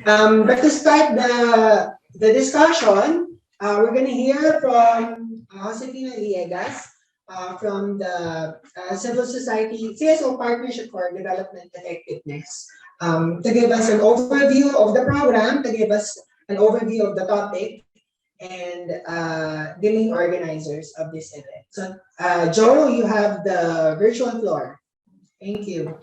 But to start the discussion, we're going to hear from Josefina Liegas from the Civil Society CSO Partnership for Development Effectiveness to give us an overview of the program, to give us an overview of the topic, and the main organizers of this event. So, Joe, you have the virtual floor. Thank you.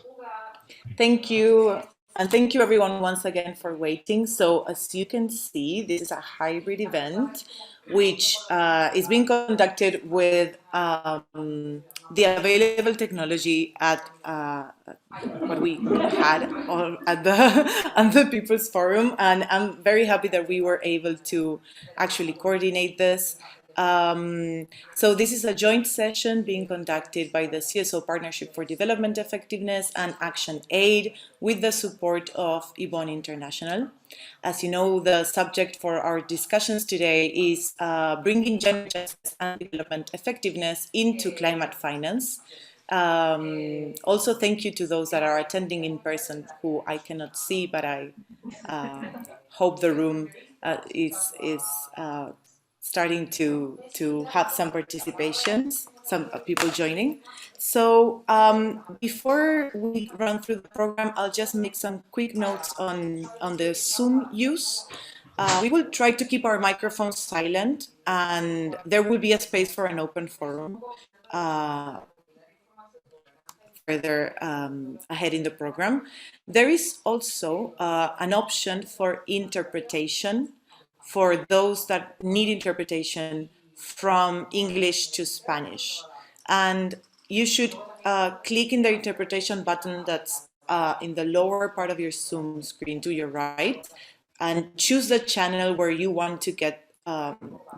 Thank you. And thank you everyone once again for waiting. So as you can see, this is a hybrid event, which is being conducted with the available technology at what we had at the at the People's Forum. And I'm very happy that we were able to actually coordinate this. So this is a joint session being conducted by the CSO Partnership for Development Effectiveness and Action Aid with the support of Yvonne International. As you know, the subject for our discussions today is bringing gender justice and development effectiveness into climate finance. Also, thank you to those that are attending in person who I cannot see, but I hope the room is starting to have some participations, some people joining. So before we run through the program, I'll just make some quick notes on the Zoom use. We will try to keep our microphones silent, and there will be a space for an open forum further ahead in the program. There is also an option for interpretation for those that need interpretation from English to Spanish. And you should click in the interpretation button that's in the lower part of your Zoom screen to your right, and choose the channel where you want to get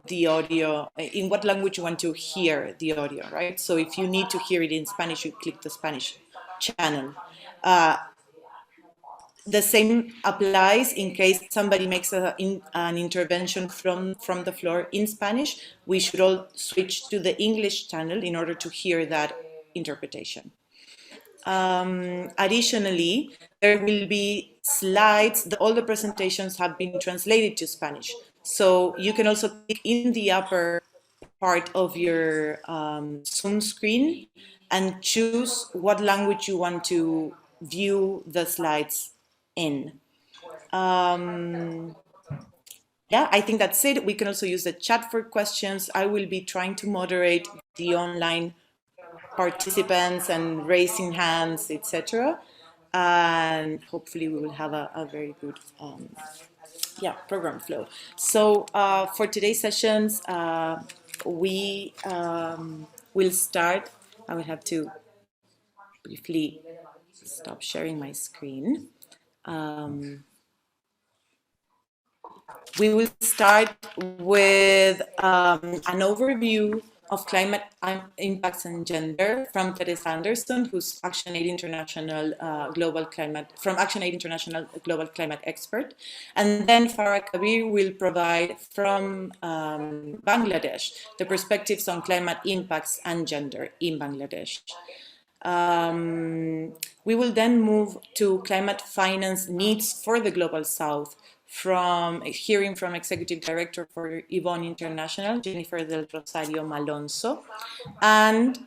the audio, in what language you want to hear the audio, right? So if you need to hear it in Spanish, you click the Spanish channel. The same applies in case somebody makes an intervention from the floor in Spanish. We should all switch to the English channel in order to hear that interpretation. Additionally, there will be slides. All the presentations have been translated to Spanish. So you can also click in the upper part of your Zoom screen and choose what language you want to view the slides in. Yeah, I think that's it. We can also use the chat for questions. I will be trying to moderate the online participants and raising hands, etc. And hopefully we will have a very good program flow. So for today's sessions, we will start. I will have to briefly stop sharing my screen. We will start with an overview of climate impacts and gender from Teresa Anderson, who's Action Aid International Global Climate Expert, and then Farah Kabir will provide from Bangladesh the perspectives on climate impacts and gender in Bangladesh. We will then move to climate finance needs for the Global South, from hearing from Executive Director for Yvonne International, Jennifer del Rosario Malonzo. And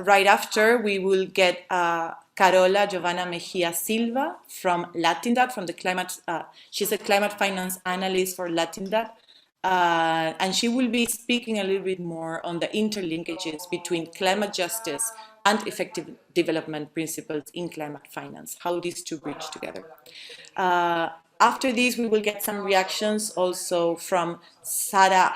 right after, we will get Carola Giovanna Mejia Silva from Latindad, from the climate, she's a climate finance analyst for Latindad. And she will be speaking a little bit more on the interlinkages between climate justice and effective development principles in climate finance, how these two bridge together. After this, we will get some reactions also from Sarah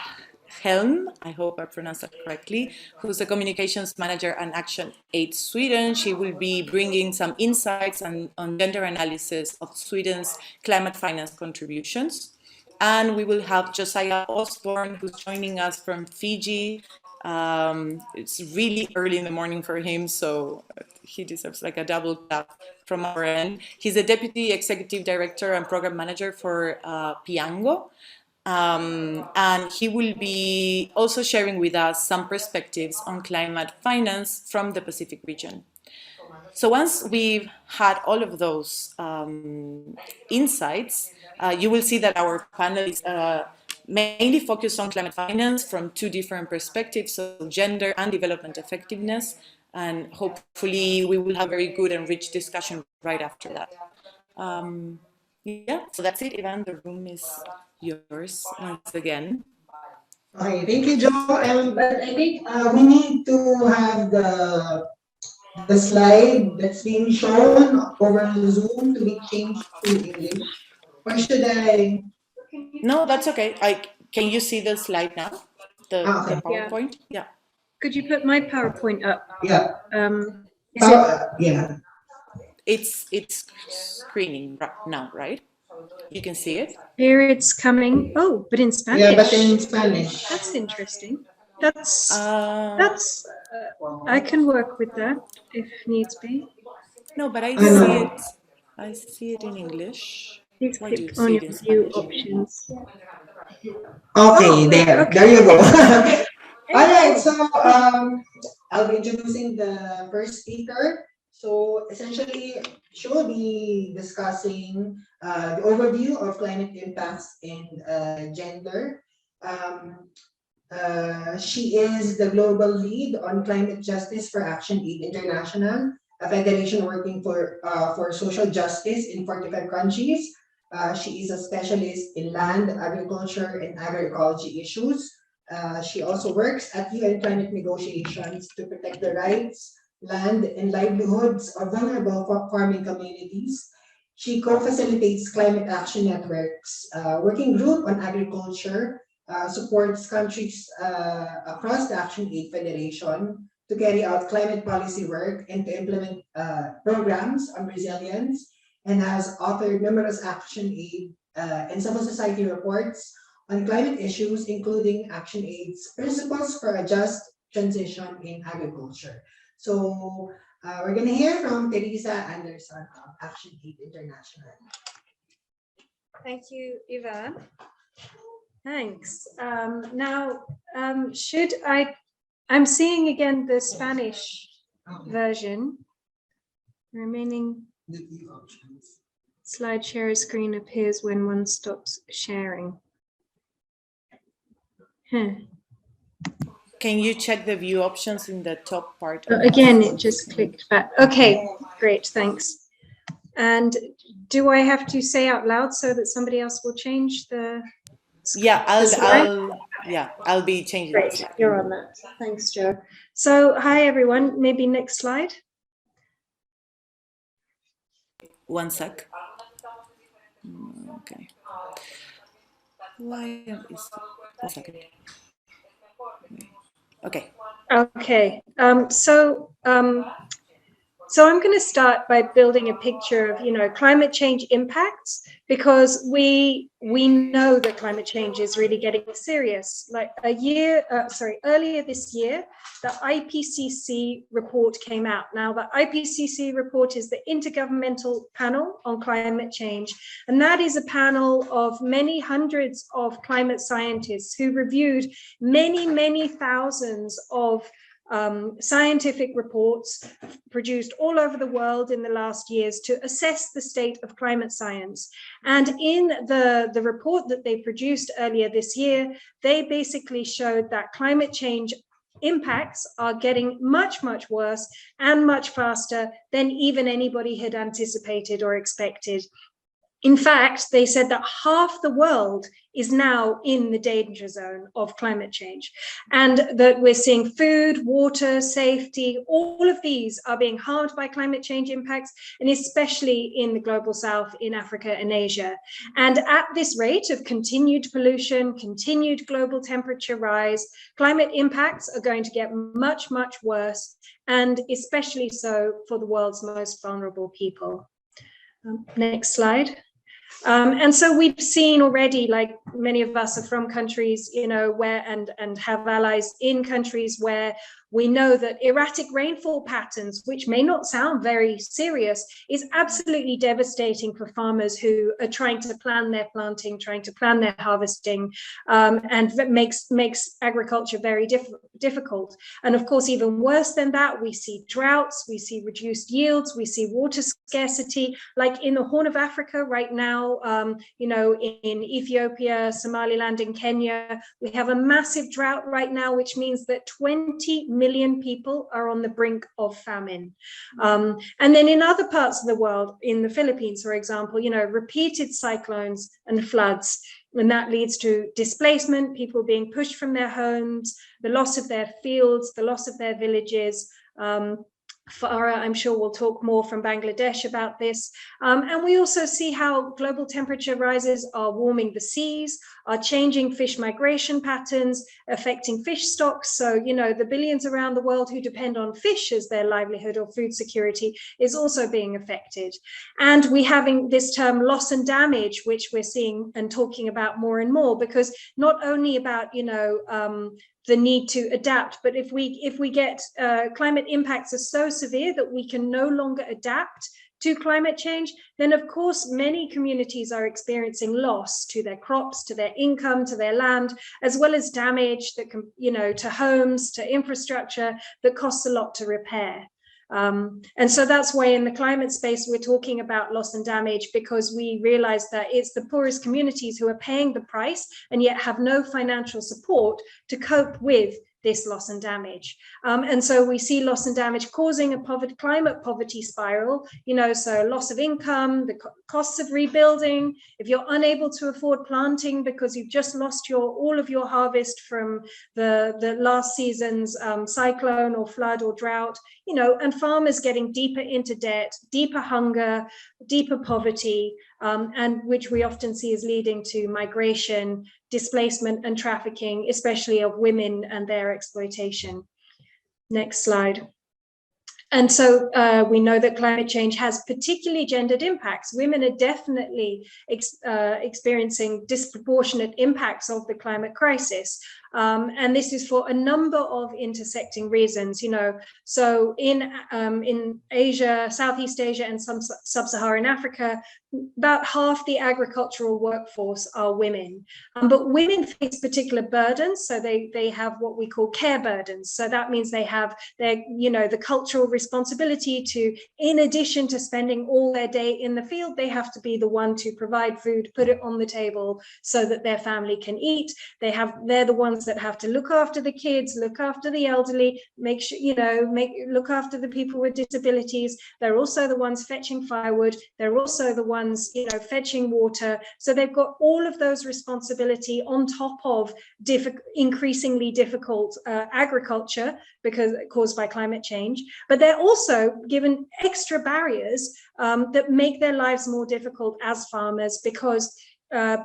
Helm, I hope I pronounced that correctly, who's the Communications Manager and Action Aid Sweden. She will be bringing some insights on gender analysis of Sweden's climate finance contributions. And we will have Josiah Osborne, who's joining us from Fiji. It's really early in the morning for him, so he deserves like a double clap from our end. He's the Deputy Executive Director and Program Manager for Piango. And he will be also sharing with us some perspectives on climate finance from the Pacific region. So once we've had all of those insights, you will see that our panel is mainly focused on climate finance from two different perspectives, so gender and development effectiveness. And hopefully we will have a very good and rich discussion right after that. Yeah, so that's it, Ivan. The room is yours once again. Okay, thank you, Joe. But I think we need to have the slide that's being shown over Zoom to be changed to English. Or should I? No, that's okay. Can you see the slide now? The Okay. PowerPoint? Yeah. Could you put my PowerPoint up? Yeah. Yeah. It's screening now, right? You can see it. Here it's coming. Oh, but in Spanish. Yeah, but in Spanish. That's interesting. That's I can work with that if needs be. No, but I I know. see it. I see it in English. Please Why do you click on see it your in view Spanish? options. Okay, there. okay. There you go. All right, so I'll be introducing the first speaker. So essentially, she will be discussing the overview of climate impacts and gender. She is the global lead on climate justice for Action Aid International, a federation working for social justice in 45 countries. She is a specialist in land, agriculture, and agroecology issues. She also works at UN climate negotiations to protect the rights, land, and livelihoods of vulnerable farming communities. She co-facilitates Climate Action Network's working group on agriculture, supports countries across the Action Aid Federation to carry out climate policy work and to implement programs on resilience, and has authored numerous Action Aid and civil society reports on climate issues, including Action Aid's principles for a just transition in agriculture. So we're going to hear from Teresa Anderson of Action Aid International. Thank you, Ivan. Thanks. I'm seeing again the Spanish version. Remaining slide share screen appears when one stops sharing. Can you check the view options in the top part? Again, it just clicked back. Okay, great, thanks. And do I have to say out loud so that somebody else will change the? Yeah, I'll be changing. Great, you're on that. Thanks, Joe. So, hi everyone. Maybe next slide. One sec. Okay. Why is 1 second? Okay. Okay. So I'm going to start by building a picture of, climate change impacts, because we know that climate change is really getting serious. Like earlier this year, the IPCC report came out. Now, the IPCC report is the Intergovernmental Panel on Climate Change, and that is a panel of many hundreds of climate scientists who reviewed many, many thousands of scientific reports produced all over the world in the last years to assess the state of climate science. And in the report that they produced earlier this year, they basically showed that climate change impacts are getting much, much worse and much faster than even anybody had anticipated or expected. In fact, they said that half the world is now in the danger zone of climate change, and that we're seeing food, water, safety, all of these are being harmed by climate change impacts, and especially in the global south, in Africa and Asia. And at this rate of continued pollution, continued global temperature rise, climate impacts are going to get much, much worse, and especially so for the world's most vulnerable people. Next slide. And so we've seen already, like many of us are from countries, where and have allies in countries where We know that erratic rainfall patterns, which may not sound very serious, is absolutely devastating for farmers who are trying to plan their planting, trying to plan their harvesting, and that makes agriculture very difficult. And of course, even worse than that, we see droughts, we see reduced yields, we see water scarcity, like in the Horn of Africa right now, in Ethiopia, Somaliland, and Kenya, we have a massive drought right now, which means that 20 million people are on the brink of famine. And then in other parts of the world, in the Philippines, for example, repeated cyclones and floods, and that leads to displacement, people being pushed from their homes, the loss of their fields, the loss of their villages. Farah, I'm sure, will talk more from Bangladesh about this. And we also see how global temperature rises are warming the seas, are changing fish migration patterns, affecting fish stocks. So, the billions around the world who depend on fish as their livelihood or food security is also being affected. And we're having this term loss and damage, which we're seeing and talking about more and more, because not only about, the need to adapt, but if we get climate impacts are so severe that we can no longer adapt to climate change, then of course many communities are experiencing loss to their crops, to their income, to their land, as well as damage that can, to homes, to infrastructure that costs a lot to repair. And so that's why in the climate space, we're talking about loss and damage, because we realize that it's the poorest communities who are paying the price and yet have no financial support to cope with this loss and damage. And so we see loss and damage causing a climate poverty spiral, so loss of income, the costs of rebuilding. If you're unable to afford planting because you've just lost all of your harvest from the last season's cyclone or flood or drought, and farmers getting deeper into debt, deeper hunger, deeper poverty, and which we often see is leading to migration, displacement, and trafficking, especially of women and their exploitation. Next slide. And so we know that climate change has particularly gendered impacts. Women are definitely experiencing disproportionate impacts of the climate crisis. And this is for a number of intersecting reasons, So in Asia, Southeast Asia, and some sub-Saharan Africa, about half the agricultural workforce are women. But women face particular burdens. So they have what we call care burdens. So that means they have the cultural responsibility to, in addition to spending all their day in the field, they have to be the one to provide food, put it on the table so that their family can eat. They're the ones that have to look after the kids, look after the elderly, make sure, look after the people with disabilities. They're also the ones fetching firewood. They're also the ones, fetching water. So they've got all of those responsibility on top of increasingly difficult agriculture because caused by climate change. But they're also given extra barriers that make their lives more difficult as farmers, because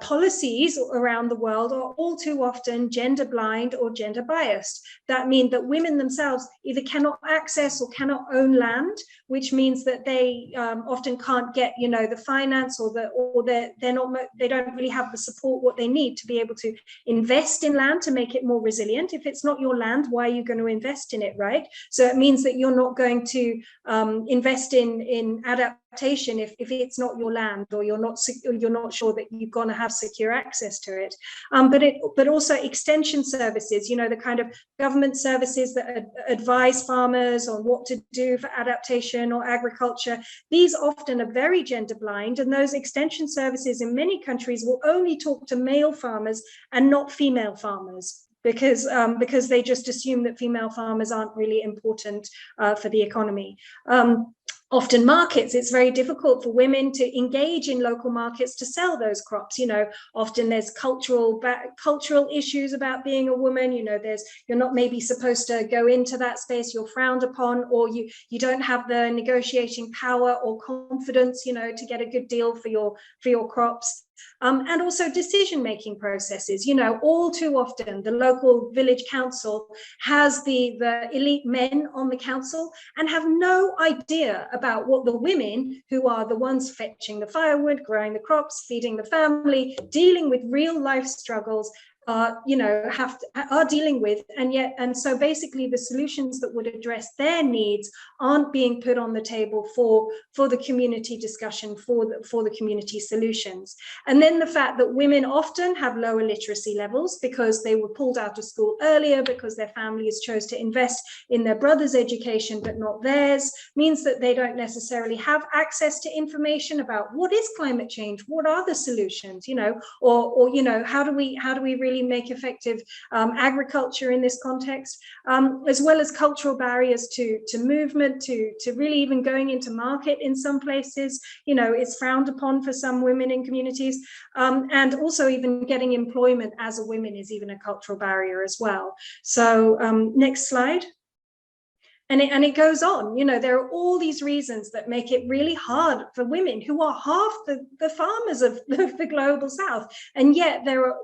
policies around the world are all too often gender blind or gender biased. That means that women themselves either cannot access or cannot own land, which means that they often can't get, the finance they don't really have the support what they need to be able to invest in land to make it more resilient. If it's not your land, why are you going to invest in it, right? So it means that you're not going to invest in adaptation if it's not your land, or you're not sure that you're going to have secure access to it. But also extension services, the kind of government services that advise farmers on what to do for adaptation or agriculture. These often are very gender blind, and those extension services in many countries will only talk to male farmers and not female farmers, because they just assume that female farmers aren't really important for the economy. Often markets, it's very difficult for women to engage in local markets to sell those crops. Often there's cultural issues about being a woman. You're not maybe supposed to go into that space, you're frowned upon, or you don't have the negotiating power or confidence, to get a good deal for your crops. And also decision-making processes. All too often the local village council has the elite men on the council and have no idea about what the women, who are the ones fetching the firewood, growing the crops, feeding the family, dealing with real life struggles, are dealing with, and so basically the solutions that would address their needs aren't being put on the table for the community discussion, for the community solutions. And then the fact that women often have lower literacy levels because they were pulled out of school earlier, because their families chose to invest in their brother's education but not theirs, means that they don't necessarily have access to information about what is climate change, what are the solutions, or how do we really make effective agriculture in this context, as well as cultural barriers to movement, to really even going into market in some places. It's frowned upon for some women in communities, and also even getting employment as a woman is even a cultural barrier as well. So next slide. And it goes on. There are all these reasons that make it really hard for women who are half the farmers of the global south. And yet there are,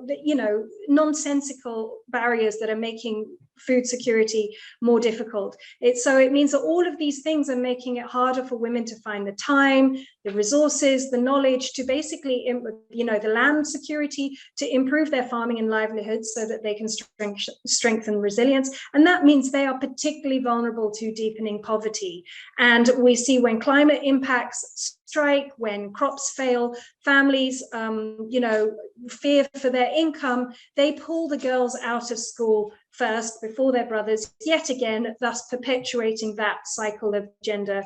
nonsensical barriers that are making food security more difficult. So it means that all of these things are making it harder for women to find the time, the resources, the knowledge to basically, the land security, to improve their farming and livelihoods so that they can strengthen resilience. And that means they are particularly vulnerable to deepening poverty. And we see when climate impacts strike, when crops fail, families, fear for their income, they pull the girls out of school first before their brothers, yet again, thus perpetuating that cycle of gender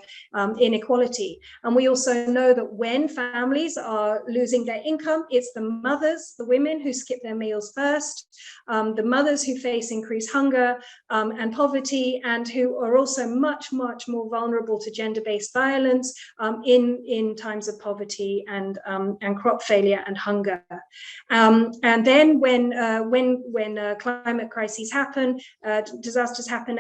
inequality. And we also know that when families are losing their income, it's the mothers, the women who skip their meals first, the mothers who face increased hunger and poverty, and who are also much, much more vulnerable to gender-based violence in times of poverty and crop failure and hunger. And then when climate crises happen, disasters happen,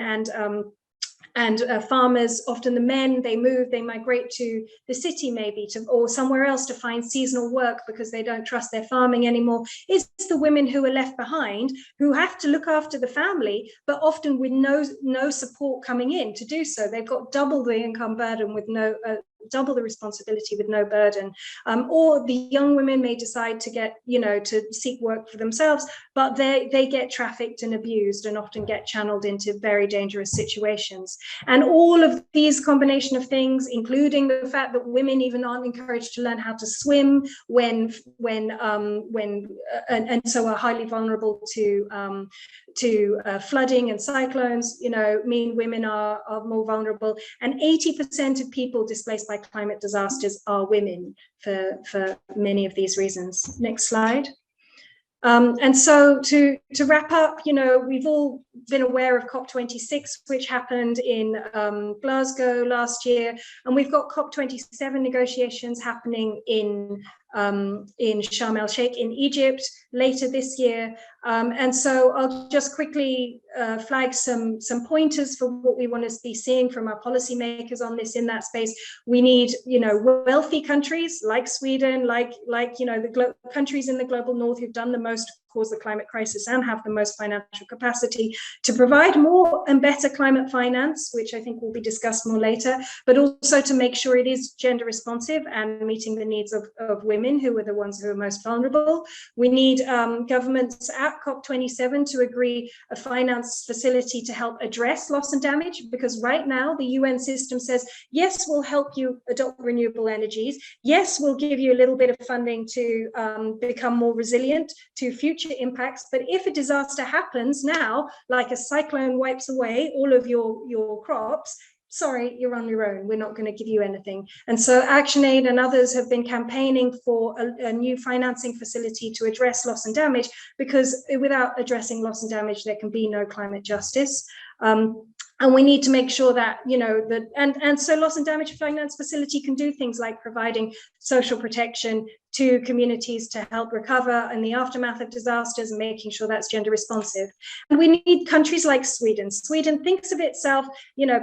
and farmers, often the men, they migrate to the city maybe or somewhere else to find seasonal work because they don't trust their farming anymore. It's the women who are left behind who have to look after the family, but often with no support coming in to do so. They've got double the income burden with double the responsibility with no burden, or the young women may decide to get, to seek work for themselves, but they get trafficked and abused and often get channeled into very dangerous situations. And all of these combination of things, including the fact that women even aren't encouraged to learn how to swim and so are highly vulnerable to flooding and cyclones, mean women are more vulnerable. And 80% of people displaced by climate disasters are women for many of these reasons. Next slide. And so to wrap up, we've all been aware of COP26, which happened in Glasgow last year, and we've got COP27 negotiations happening in Sharm el-Sheikh in Egypt later this year. And so I'll just quickly flag some pointers for what we want to be seeing from our policymakers on this in that space. We need, wealthy countries like Sweden, like the countries in the global north who've done the most to cause the climate crisis and have the most financial capacity to provide more and better climate finance, which I think will be discussed more later, but also to make sure it is gender responsive and meeting the needs of women who are the ones who are most vulnerable. We need governments at COP27 to agree a finance facility to help address loss and damage, because right now the UN system says, yes, we'll help you adopt renewable energies. Yes, we'll give you a little bit of funding to become more resilient to future impacts. But if a disaster happens now, like a cyclone wipes away all of your crops, sorry, you're on your own. We're not going to give you anything. And so ActionAid and others have been campaigning for a new financing facility to address loss and damage, because without addressing loss and damage, there can be no climate justice. And we need to make sure that, so loss and damage finance facility can do things like providing social protection to communities to help recover in the aftermath of disasters and making sure that's gender responsive. And we need countries like Sweden. Sweden thinks of itself,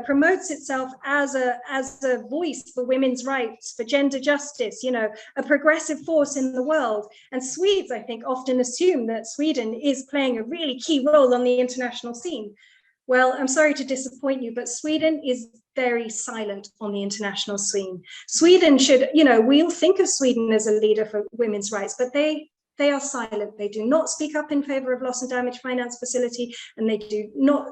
promotes itself as a voice for women's rights, for gender justice, a progressive force in the world. And Swedes, I think, often assume that Sweden is playing a really key role on the international scene. Well, I'm sorry to disappoint you, but Sweden is very silent on the international scene. Sweden should, we all think of Sweden as a leader for women's rights, but they they are silent. They do not speak up in favor of loss and damage finance facility, and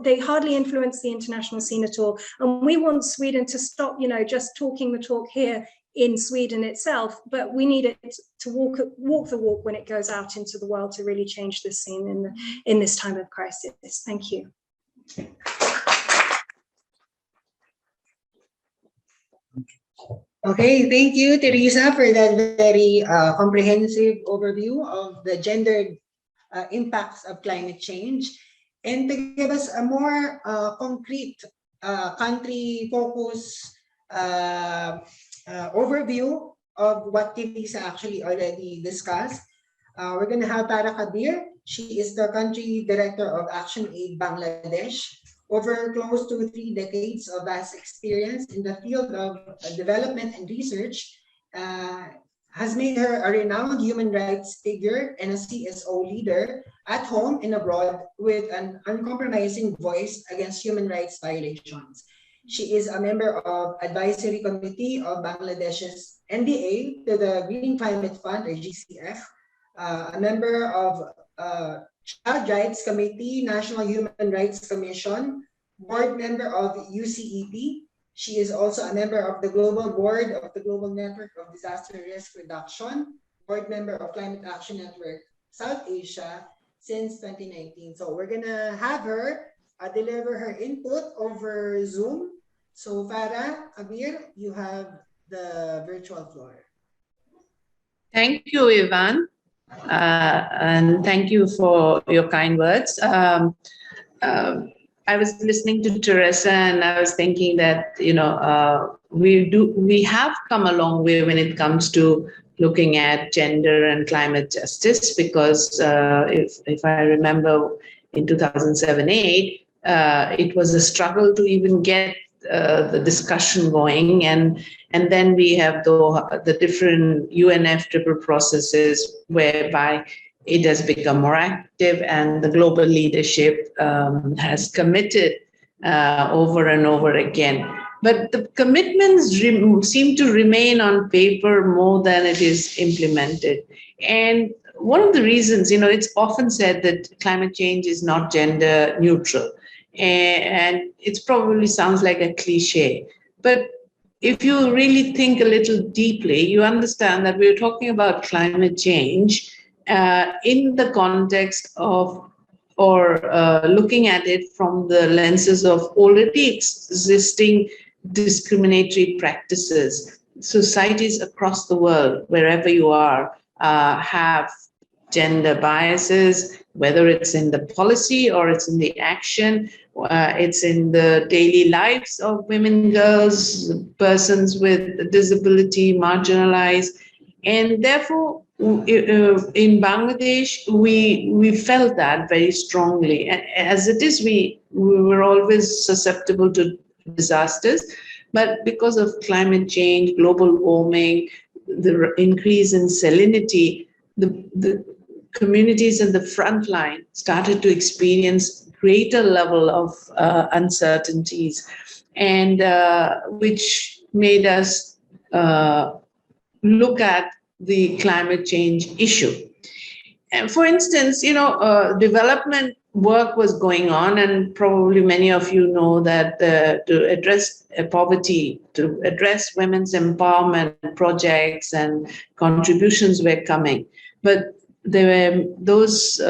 they hardly influence the international scene at all. And we want Sweden to stop, just talking the talk here in Sweden itself, but we need it to walk the walk when it goes out into the world to really change this scene in this time of crisis. Thank you. Okay, thank you, Teresa, for that very comprehensive overview of the gendered impacts of climate change, and to give us a more concrete country-focused overview of what Teresa actually already discussed. We're going to have Tara Kabir. She is the Country Director of Action Aid Bangladesh. Over close to 3 decades of vast experience in the field of development and research has made her a renowned human rights figure and a CSO leader at home and abroad, with an uncompromising voice against human rights violations. She is a member of Advisory Committee of Bangladesh's NDA to the Green Climate Fund, or GCF, a member of Child Rights Committee, National Human Rights Commission, board member of UCEP. She is also a member of the Global Board of the Global Network of Disaster Risk Reduction, board member of Climate Action Network South Asia since 2019. So we're gonna have her deliver her input over Zoom. So Farah, Kabir, you have the virtual floor. Thank you, Ivan. And thank you for your kind words. I was listening to Teresa, and I was thinking that we have come a long way when it comes to looking at gender and climate justice, because if I remember in 2007-8, it was a struggle to even get the discussion going, and then we have the different UNFCCC processes whereby it has become more active, and the global leadership has committed over and over again. But the commitments seem to remain on paper more than it is implemented. And one of the reasons, it's often said that climate change is not gender neutral. And it probably sounds like a cliche. But if you really think a little deeply, you understand that we're talking about climate change in the context of, or looking at it from the lenses of already existing discriminatory practices. Societies across the world, wherever you are, have gender biases, whether it's in the policy or it's in the action, it's in the daily lives of women, girls, persons with disability, marginalized. And therefore, in Bangladesh, we felt that very strongly. As it is, we were always susceptible to disasters, but because of climate change, global warming, the increase in salinity, the communities in the front line started to experience greater level of uncertainties, and which made us look at the climate change issue. And for instance, development work was going on, and probably many of you know that to address poverty, to address women's empowerment projects and contributions were coming. But those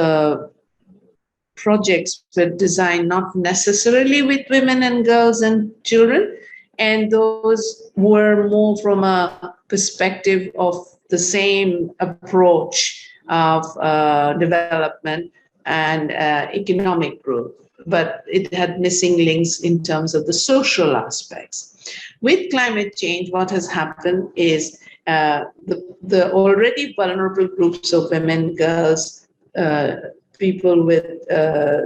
projects were designed not necessarily with women and girls and children, and those were more from a perspective of the same approach of development and economic growth, but it had missing links in terms of the social aspects. With climate change, what has happened is the already vulnerable groups of women, girls, people with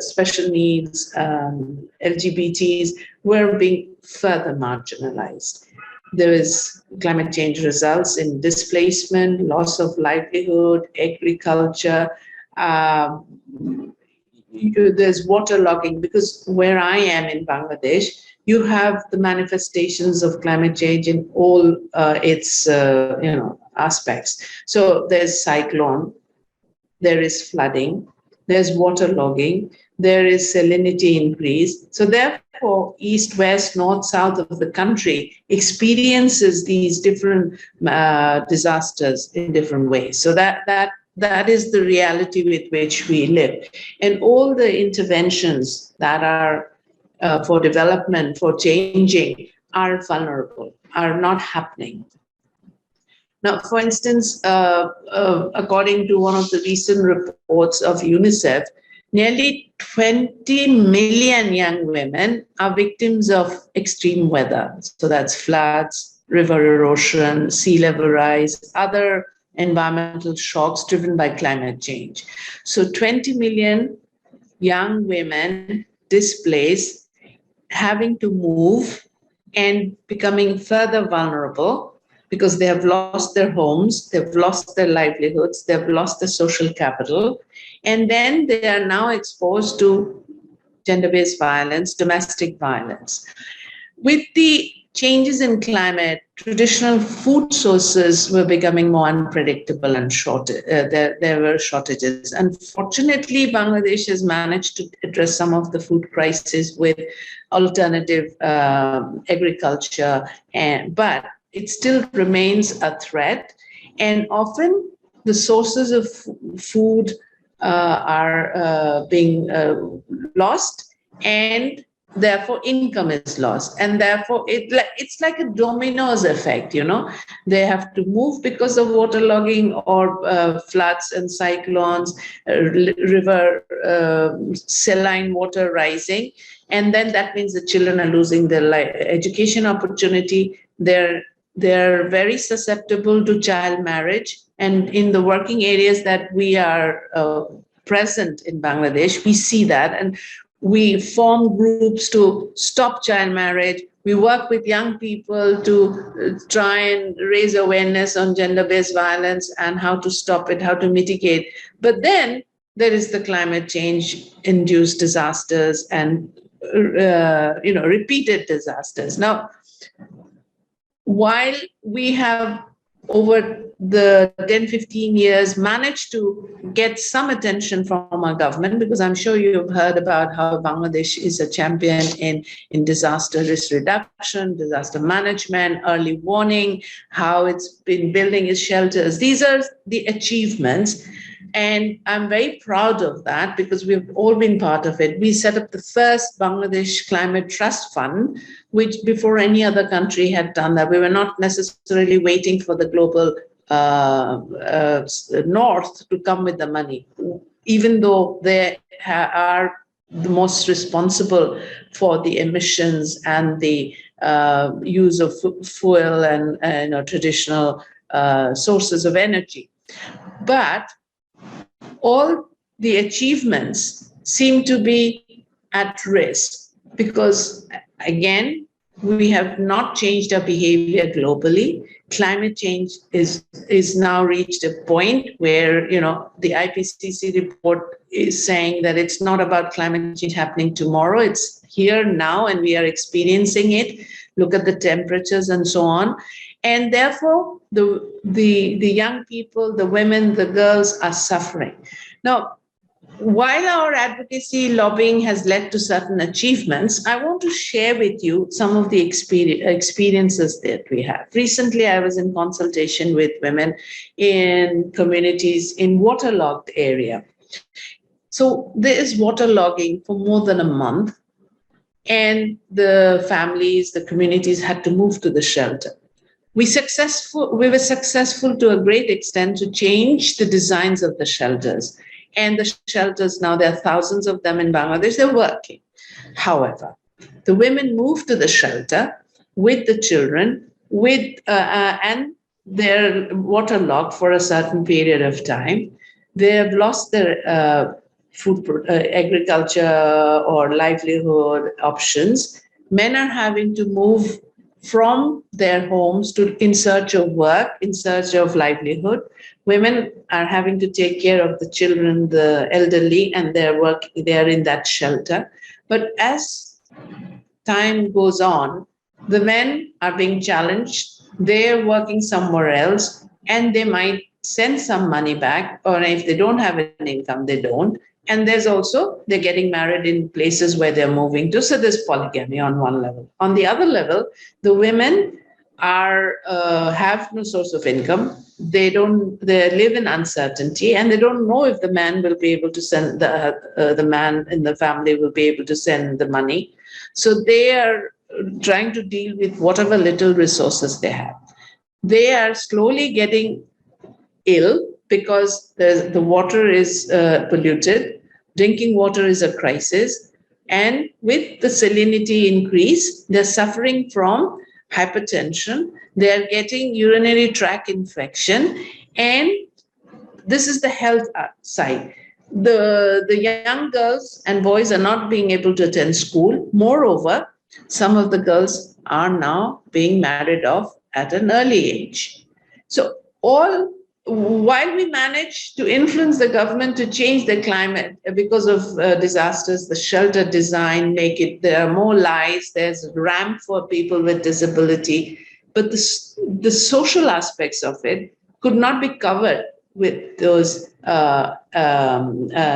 special needs, LGBTs, were being further marginalized. There is climate change results in displacement, loss of livelihood, agriculture. There's waterlogging, because where I am in Bangladesh, you have the manifestations of climate change in all its aspects. So there's cyclone, there is flooding, there's waterlogging, there is salinity increase. So therefore, east, west, north, south of the country experiences these different disasters in different ways. So that is the reality with which we live. And all the interventions that are for development, for changing, are vulnerable, are not happening. Now, for instance, according to one of the recent reports of UNICEF, nearly 20 million young women are victims of extreme weather. So that's floods, river erosion, sea level rise, other environmental shocks driven by climate change. So 20 million young women displaced, having to move and becoming further vulnerable because they have lost their homes, they've lost their livelihoods, they've lost their social capital, and then they are now exposed to gender-based violence, domestic violence. With the changes in climate, traditional food sources were becoming more unpredictable and there were shortages. Unfortunately, Bangladesh has managed to address some of the food crisis with alternative agriculture, but it still remains a threat. And often the sources of food are being lost, and therefore income is lost, and therefore it's like a dominoes effect. They have to move because of waterlogging or floods and cyclones, river saline water rising, and then that means the children are losing their education opportunity. They're very susceptible to child marriage, and in the working areas that we are present in Bangladesh, we see that, and we form groups to stop child marriage. We work with young people to try and raise awareness on gender-based violence and how to stop it, how to mitigate. But then there is the climate change-induced disasters and repeated disasters. Now, while we have over the 10, 15 years managed to get some attention from our government, because I'm sure you've heard about how Bangladesh is a champion in disaster risk reduction, disaster management, early warning, how it's been building its shelters. These are the achievements. And I'm very proud of that because we've all been part of it. We set up the first Bangladesh Climate Trust Fund, which before any other country had done that. We were not necessarily waiting for the global north to come with the money, even though they are the most responsible for the emissions and the use of fuel and traditional sources of energy. But all the achievements seem to be at risk because, again, we have not changed our behavior globally. Climate change is now reached a point where, the IPCC report is saying that it's not about climate change happening tomorrow. It's here now, and we are experiencing it. Look at the temperatures and so on. And therefore, the young people, the women, the girls are suffering. Now, while our advocacy lobbying has led to certain achievements, I want to share with you some of the experiences that we have. Recently, I was in consultation with women in communities in waterlogged area. So there is waterlogging for more than a month, and the families, the communities had to move to the shelter. We were successful to a great extent to change the designs of the shelters. And the shelters now, there are thousands of them in Bangladesh, they're working. However, the women moved to the shelter with the children, and they're waterlogged for a certain period of time. They have lost their agriculture or livelihood options. Men are having to move from their homes in search of work, in search of livelihood. Women are having to take care of the children, the elderly, and they are in that shelter. But as time goes on, the men are being challenged. They're working somewhere else, and they might send some money back, or if they don't have an income, they don't. And there's also, they're getting married in places where they're moving to. So there's polygamy on one level. On the other level, the women are have no source of income. They live in uncertainty, and they don't know if the man will be able to send the man in the family will be able to send the money. So they are trying to deal with whatever little resources they have. They are slowly getting ill because the water is polluted. Drinking water is a crisis. And with the salinity increase, they're suffering from hypertension. They're getting urinary tract infection. And this is the health side. The young girls and boys are not being able to attend school. Moreover, some of the girls are now being married off at an early age. So while we manage to influence the government to change the climate because of disasters, the shelter design, there are more lights, there's a ramp for people with disability, but the social aspects of it could not be covered with those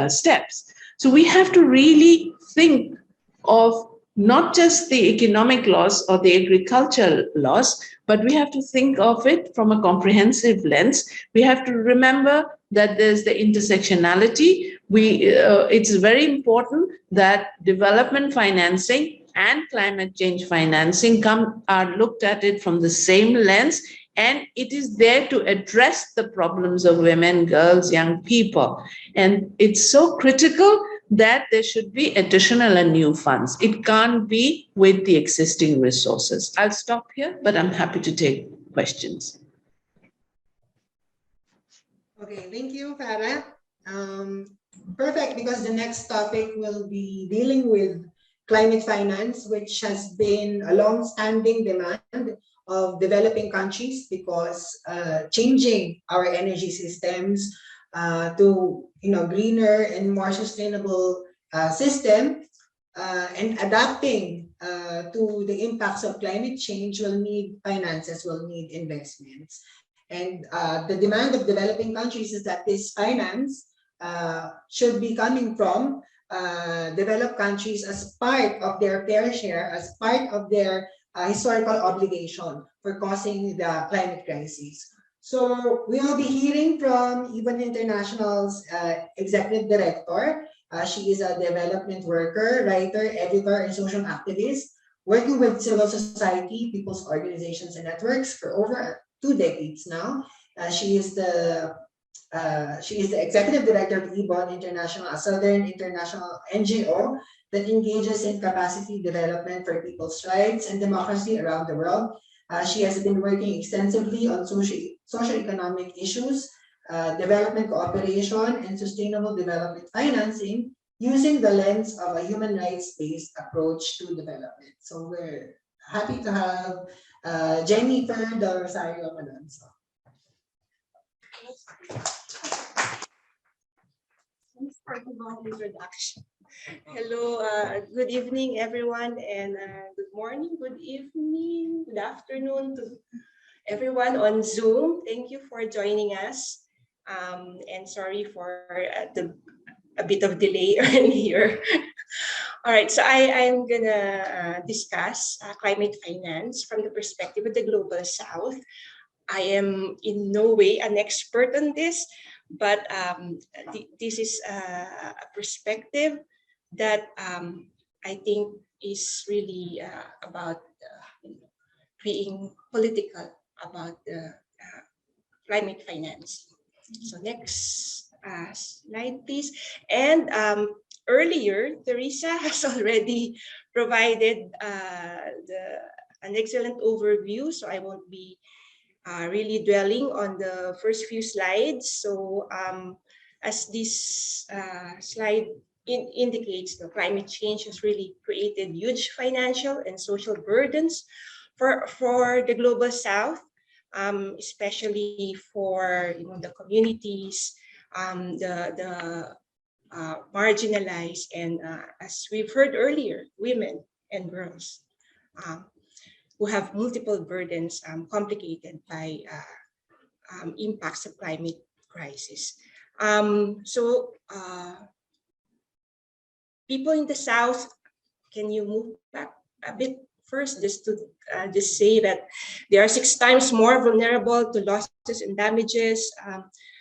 steps. So we have to really think of not just the economic loss or the agricultural loss, but we have to think of it from a comprehensive lens. We have to remember that there's the intersectionality. It's very important that development financing and climate change financing are looked at it from the same lens, and it is there to address the problems of women, girls, young people. And it's so critical that there should be additional and new funds. It can't be with the existing resources. I'll stop here, but I'm happy to take questions. Okay, thank you, Farah. Perfect, because the next topic will be dealing with climate finance, which has been a long-standing demand of developing countries, because changing our energy systems to greener and more sustainable system and adapting to the impacts of climate change will need finances, will need investments. And the demand of developing countries is that this finance should be coming from developed countries as part of their fair share, as part of their historical obligation for causing the climate crisis. So we will be hearing from Even International's executive director. She is a development worker, writer, editor, and social activist, working with civil society, people's organizations, and networks for over 2 decades now. She is the executive director of IBON International, a Southern international NGO that engages in capacity development for people's rights and democracy around the world. She has been working extensively on socio-economic issues, development cooperation, and sustainable development financing using the lens of a human rights-based approach to development. So we're happy to have Jennifer Del Rosario Alonso. Thanks for the long introduction. Hello, good evening, everyone, and good morning, good evening, good afternoon to everyone on Zoom. Thank you for joining us, and sorry for a bit of delay earlier. All right, so I'm gonna discuss climate finance from the perspective of the Global South. I am in no way an expert on this, but this is a perspective that I think is really about being political about the climate finance. So next slide, please. And earlier, Teresa has already provided an excellent overview, so I won't be really dwelling on the first few slides. So as this slide indicates, the climate change has really created huge financial and social burdens for the Global South, especially for the communities, the marginalized, and as we've heard earlier, women and girls who have multiple burdens complicated by impacts of climate crisis. People in the South, can you move back a bit first, just to just say that they are 6 times more vulnerable to losses and damages.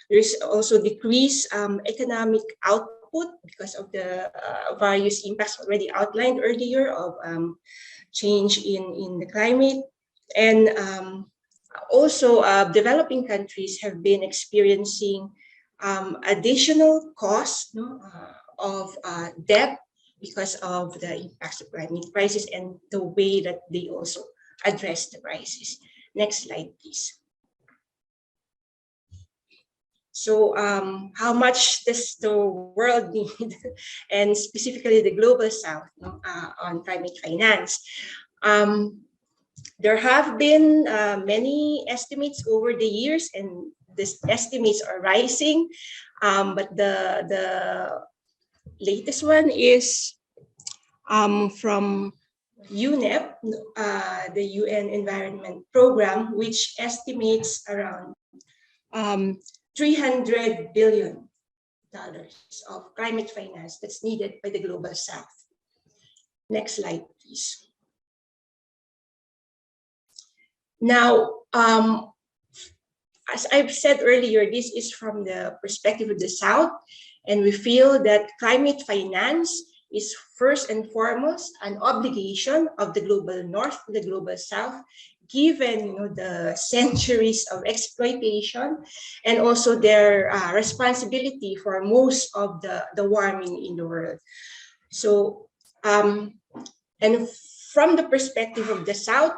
There is also decreased economic output because of the various impacts already outlined earlier of change in the climate. And also developing countries have been experiencing additional costs of debt because of the impacts of climate crisis and the way that they also address the crisis. Next slide, please. So how much does the world need, and specifically the global South, on climate finance? There have been many estimates over the years, and these estimates are rising, but the latest one is from UNEP, the UN Environment Program, which estimates around $300 billion of climate finance that's needed by the global South. Next slide, please. Now, as I've said earlier, this is from the perspective of the South, and we feel that climate finance is first and foremost an obligation of the global North, the global South, given the centuries of exploitation and also their responsibility for most of the warming in the world. So, and from the perspective of the South,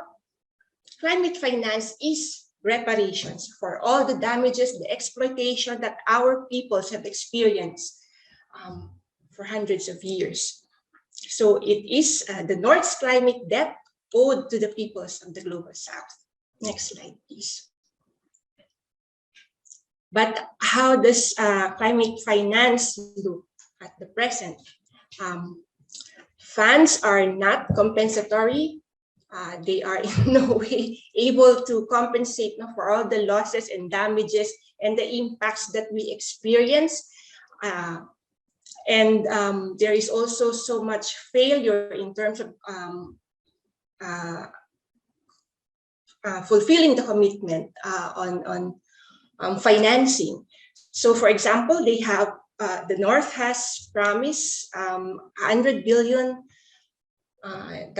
climate finance is reparations for all the damages, the exploitation that our peoples have experienced for hundreds of years. So it is the North's climate debt owed to the peoples of the global South. Next slide, please. But how does climate finance look at the present? Funds are not compensatory. They are in no way able to compensate for all the losses and damages and the impacts that we experience. And there is also so much failure in terms of fulfilling the commitment on financing. So, for example, they have the North has promised $100 billion by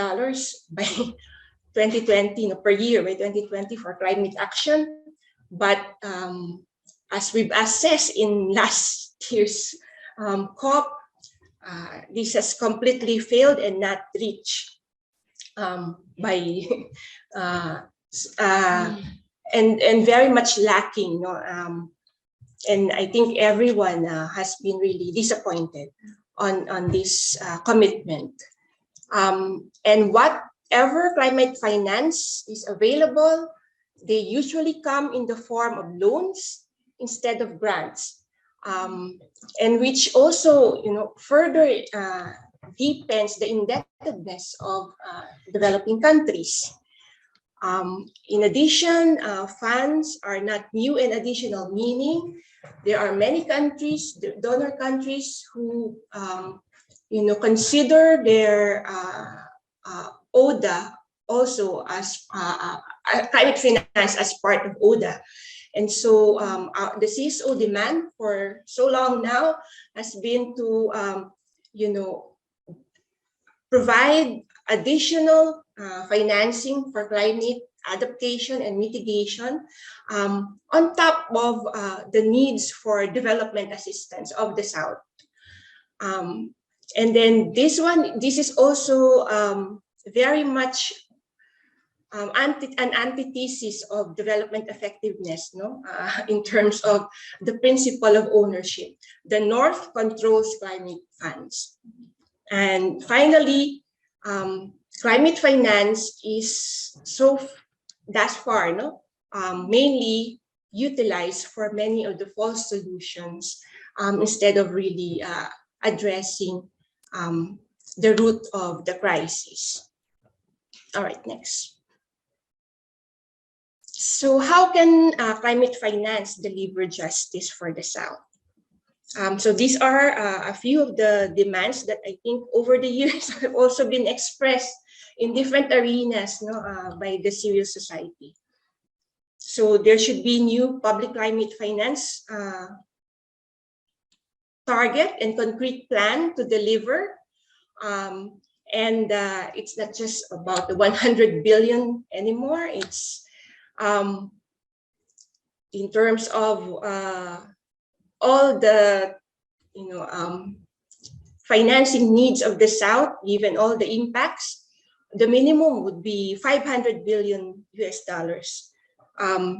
2020, per year by 2020 for climate action. But as we've assessed in last year's COP, this has completely failed and not reached by and very much lacking. And I think everyone has been really disappointed on this commitment. And whatever climate finance is available, they usually come in the form of loans instead of grants, and which also, further deepens the indebtedness of developing countries. In addition, funds are not new and additional, meaning there are many countries, donor countries, who consider their ODA also as climate finance as part of ODA. And so the CSO demand for so long now has been to, provide additional financing for climate adaptation and mitigation on top of the needs for development assistance of the South. And then this is also very much an antithesis of development effectiveness, in terms of the principle of ownership. The North controls climate funds. And finally, climate finance is thus far mainly utilized for many of the false solutions instead of really addressing the root of the crisis. All right, next. So how can climate finance deliver justice for the South? So these are a few of the demands that I think over the years have also been expressed in different arenas, by the civil society. So there should be new public climate finance target and concrete plan to deliver. And it's not just about the 100 billion anymore. It's in terms of all the financing needs of the South, given all the impacts, the minimum would be 500 billion US dollars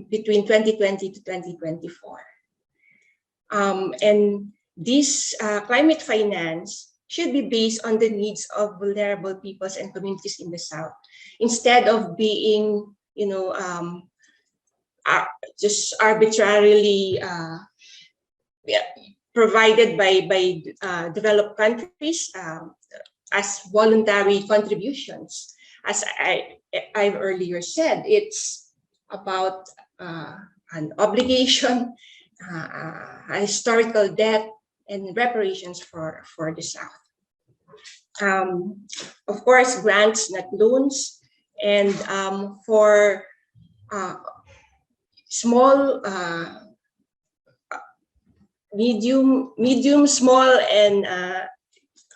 between 2020 to 2024. And this climate finance should be based on the needs of vulnerable peoples and communities in the South, instead of being, just arbitrarily provided by developed countries as voluntary contributions. As I've earlier said, it's about an obligation, a historical debt, and reparations for the South. Of course, grants, not loans, and for small, medium, small, and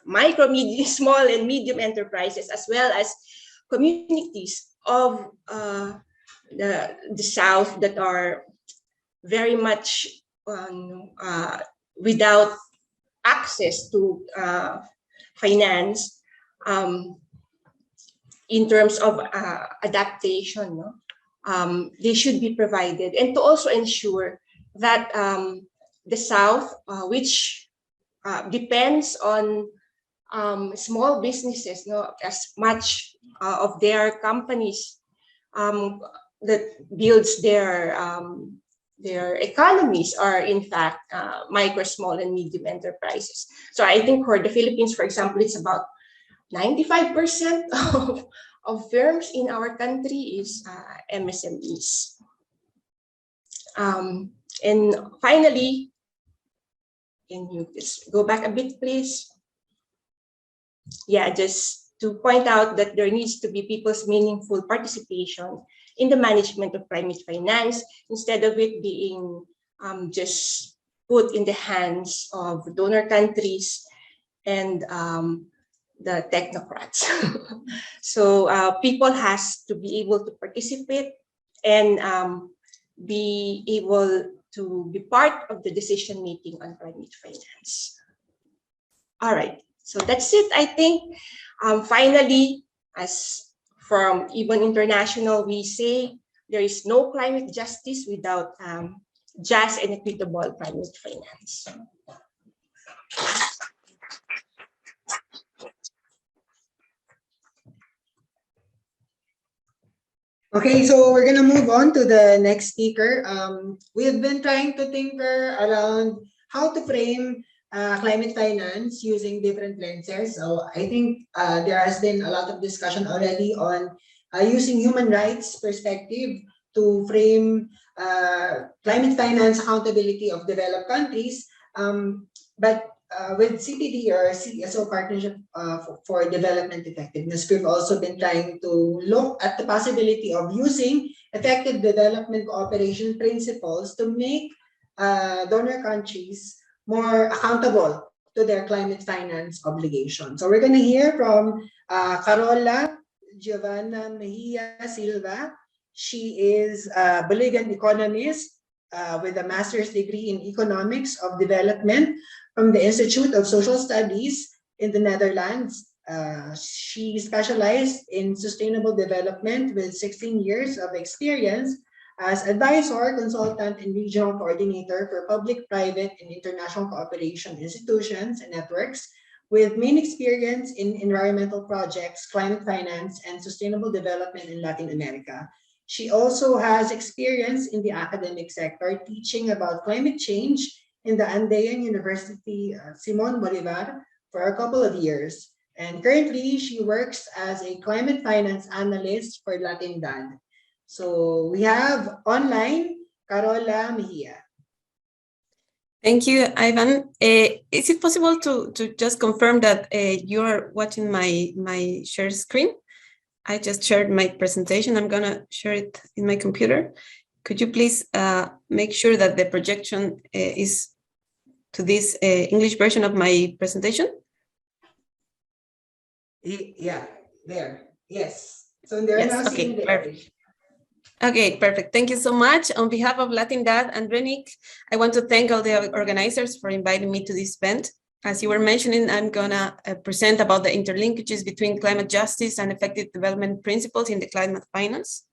micro, medium, small, and medium enterprises, as well as communities of the South that are very much without access to finance in terms of adaptation. They should be provided, and to also ensure that the South, which depends on small businesses, as much of their companies that builds their economies are in fact micro, small, and medium enterprises. So I think for the Philippines, for example, it's about 95% of firms in our country is MSMEs. And finally, can you just go back a bit, please? Yeah, just to point out that there needs to be people's meaningful participation in the management of climate finance, instead of it being just put in the hands of donor countries and the technocrats. So people has to be able to participate and be able to be part of the decision making on climate finance. All right, so that's it. I think finally, as from even international, we say there is no climate justice without just and equitable climate finance. Okay, so we're gonna move on to the next speaker. We've been trying to tinker around how to frame climate finance using different lenses. So I think there has been a lot of discussion already on using human rights perspective to frame climate finance accountability of developed countries. But with CPD or CSO Partnership for Development Effectiveness, we've also been trying to look at the possibility of using effective development cooperation principles to make donor countries more accountable to their climate finance obligation. So we're going to hear from Carola Giovanna Silva. She is a Bolivian economist with a master's degree in economics of development from the Institute of Social Studies in the Netherlands. She specialized in sustainable development with 16 years of experience as advisor, consultant, and regional coordinator for public, private, and international cooperation institutions and networks, with main experience in environmental projects, climate finance, and sustainable development in Latin America. She also has experience in the academic sector, teaching about climate change in the Andean University Simon Bolivar for a couple of years. And currently, she works as a climate finance analyst for Latindad. So we have online Carola Mejia. Thank you, Ivan. Is it possible to just confirm that you are watching my share screen? I just shared my presentation. I'm gonna share it in my computer. Could you please make sure that the projection is to this English version of my presentation? Yeah, there. Yes. So they're Yes, now okay, seeing the perfect. Okay, perfect. Thank you so much. On behalf of Latin Dad and Renik, I want to thank all the organizers for inviting me to this event. As you were mentioning, I'm gonna present about the interlinkages between climate justice and effective development principles in the climate finance.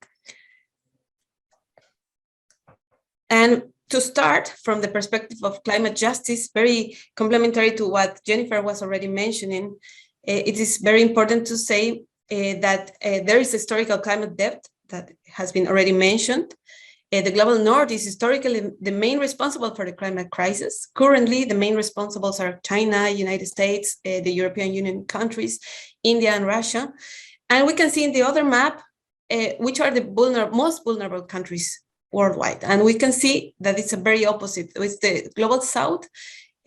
And to start from the perspective of climate justice, very complementary to what Jennifer was already mentioning, it is very important to say that there is historical climate debt that has been already mentioned. The global north is historically the main responsible for the climate crisis. Currently, the main responsibles are China, United States, the European Union countries, India and Russia. And we can see in the other map, which are the most vulnerable countries worldwide. And we can see that it's a very opposite. With the global south,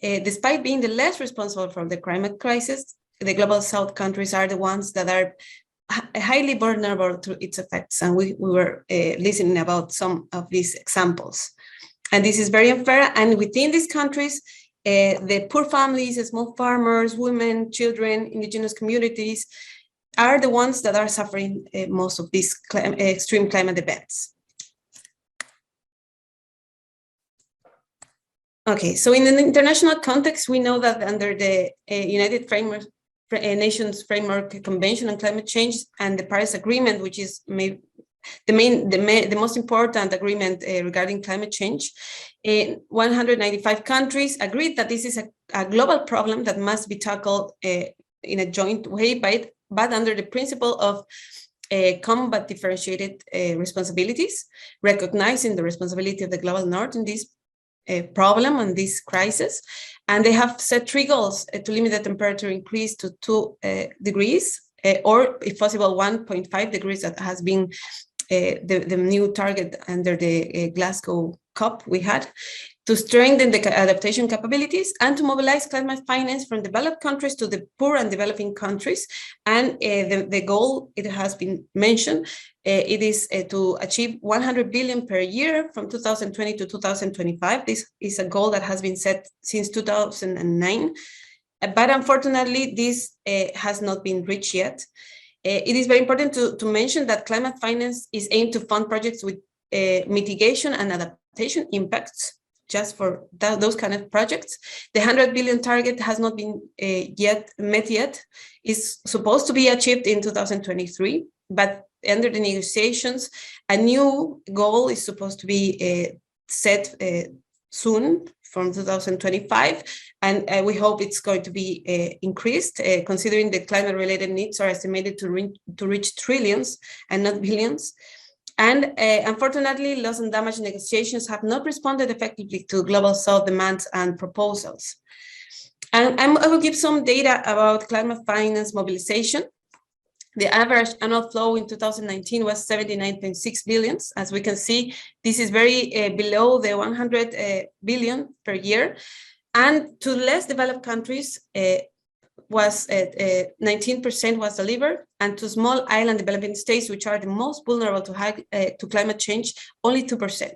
despite being the less responsible for the climate crisis, the global south countries are the ones that are highly vulnerable to its effects. And we were listening about some of these examples. And this is very unfair. And within these countries, the poor families, small farmers, women, children, indigenous communities are the ones that are suffering most of these extreme climate events. Okay, so in an international context, we know that under the United Nations Framework Convention on Climate Change and the Paris Agreement, which is the most important agreement regarding climate change, 195 countries agreed that this is a global problem that must be tackled in a joint way, but under the principle of common but differentiated responsibilities, recognizing the responsibility of the global north in this problem and this crisis. And they have set 3 goals to limit the temperature increase to 2 degrees, or if possible, 1.5 degrees that has been the new target under the Glasgow COP we had, to strengthen the adaptation capabilities and to mobilize climate finance from developed countries to the poor and developing countries. And the goal, it has been mentioned, it is to achieve 100 billion per year from 2020 to 2025. This is a goal that has been set since 2009. But unfortunately, this has not been reached yet. It is very important to mention that climate finance is aimed to fund projects with mitigation and adaptation impacts, just for those kind of projects. The 100 billion target has not been met yet. It's supposed to be achieved in 2023, but under the negotiations, a new goal is supposed to be set soon from 2025, and we hope it's going to be increased, considering the climate-related needs are estimated to reach trillions and not billions. And unfortunately, loss and damage negotiations have not responded effectively to global south demands and proposals. And I will give some data about climate finance mobilization. The average annual flow in 2019 was 79.6 billion. As we can see, this is very below the 100 billion per year. And to less developed countries, was 19% was delivered, and to small island developing states, which are the most vulnerable to climate change, only 2%.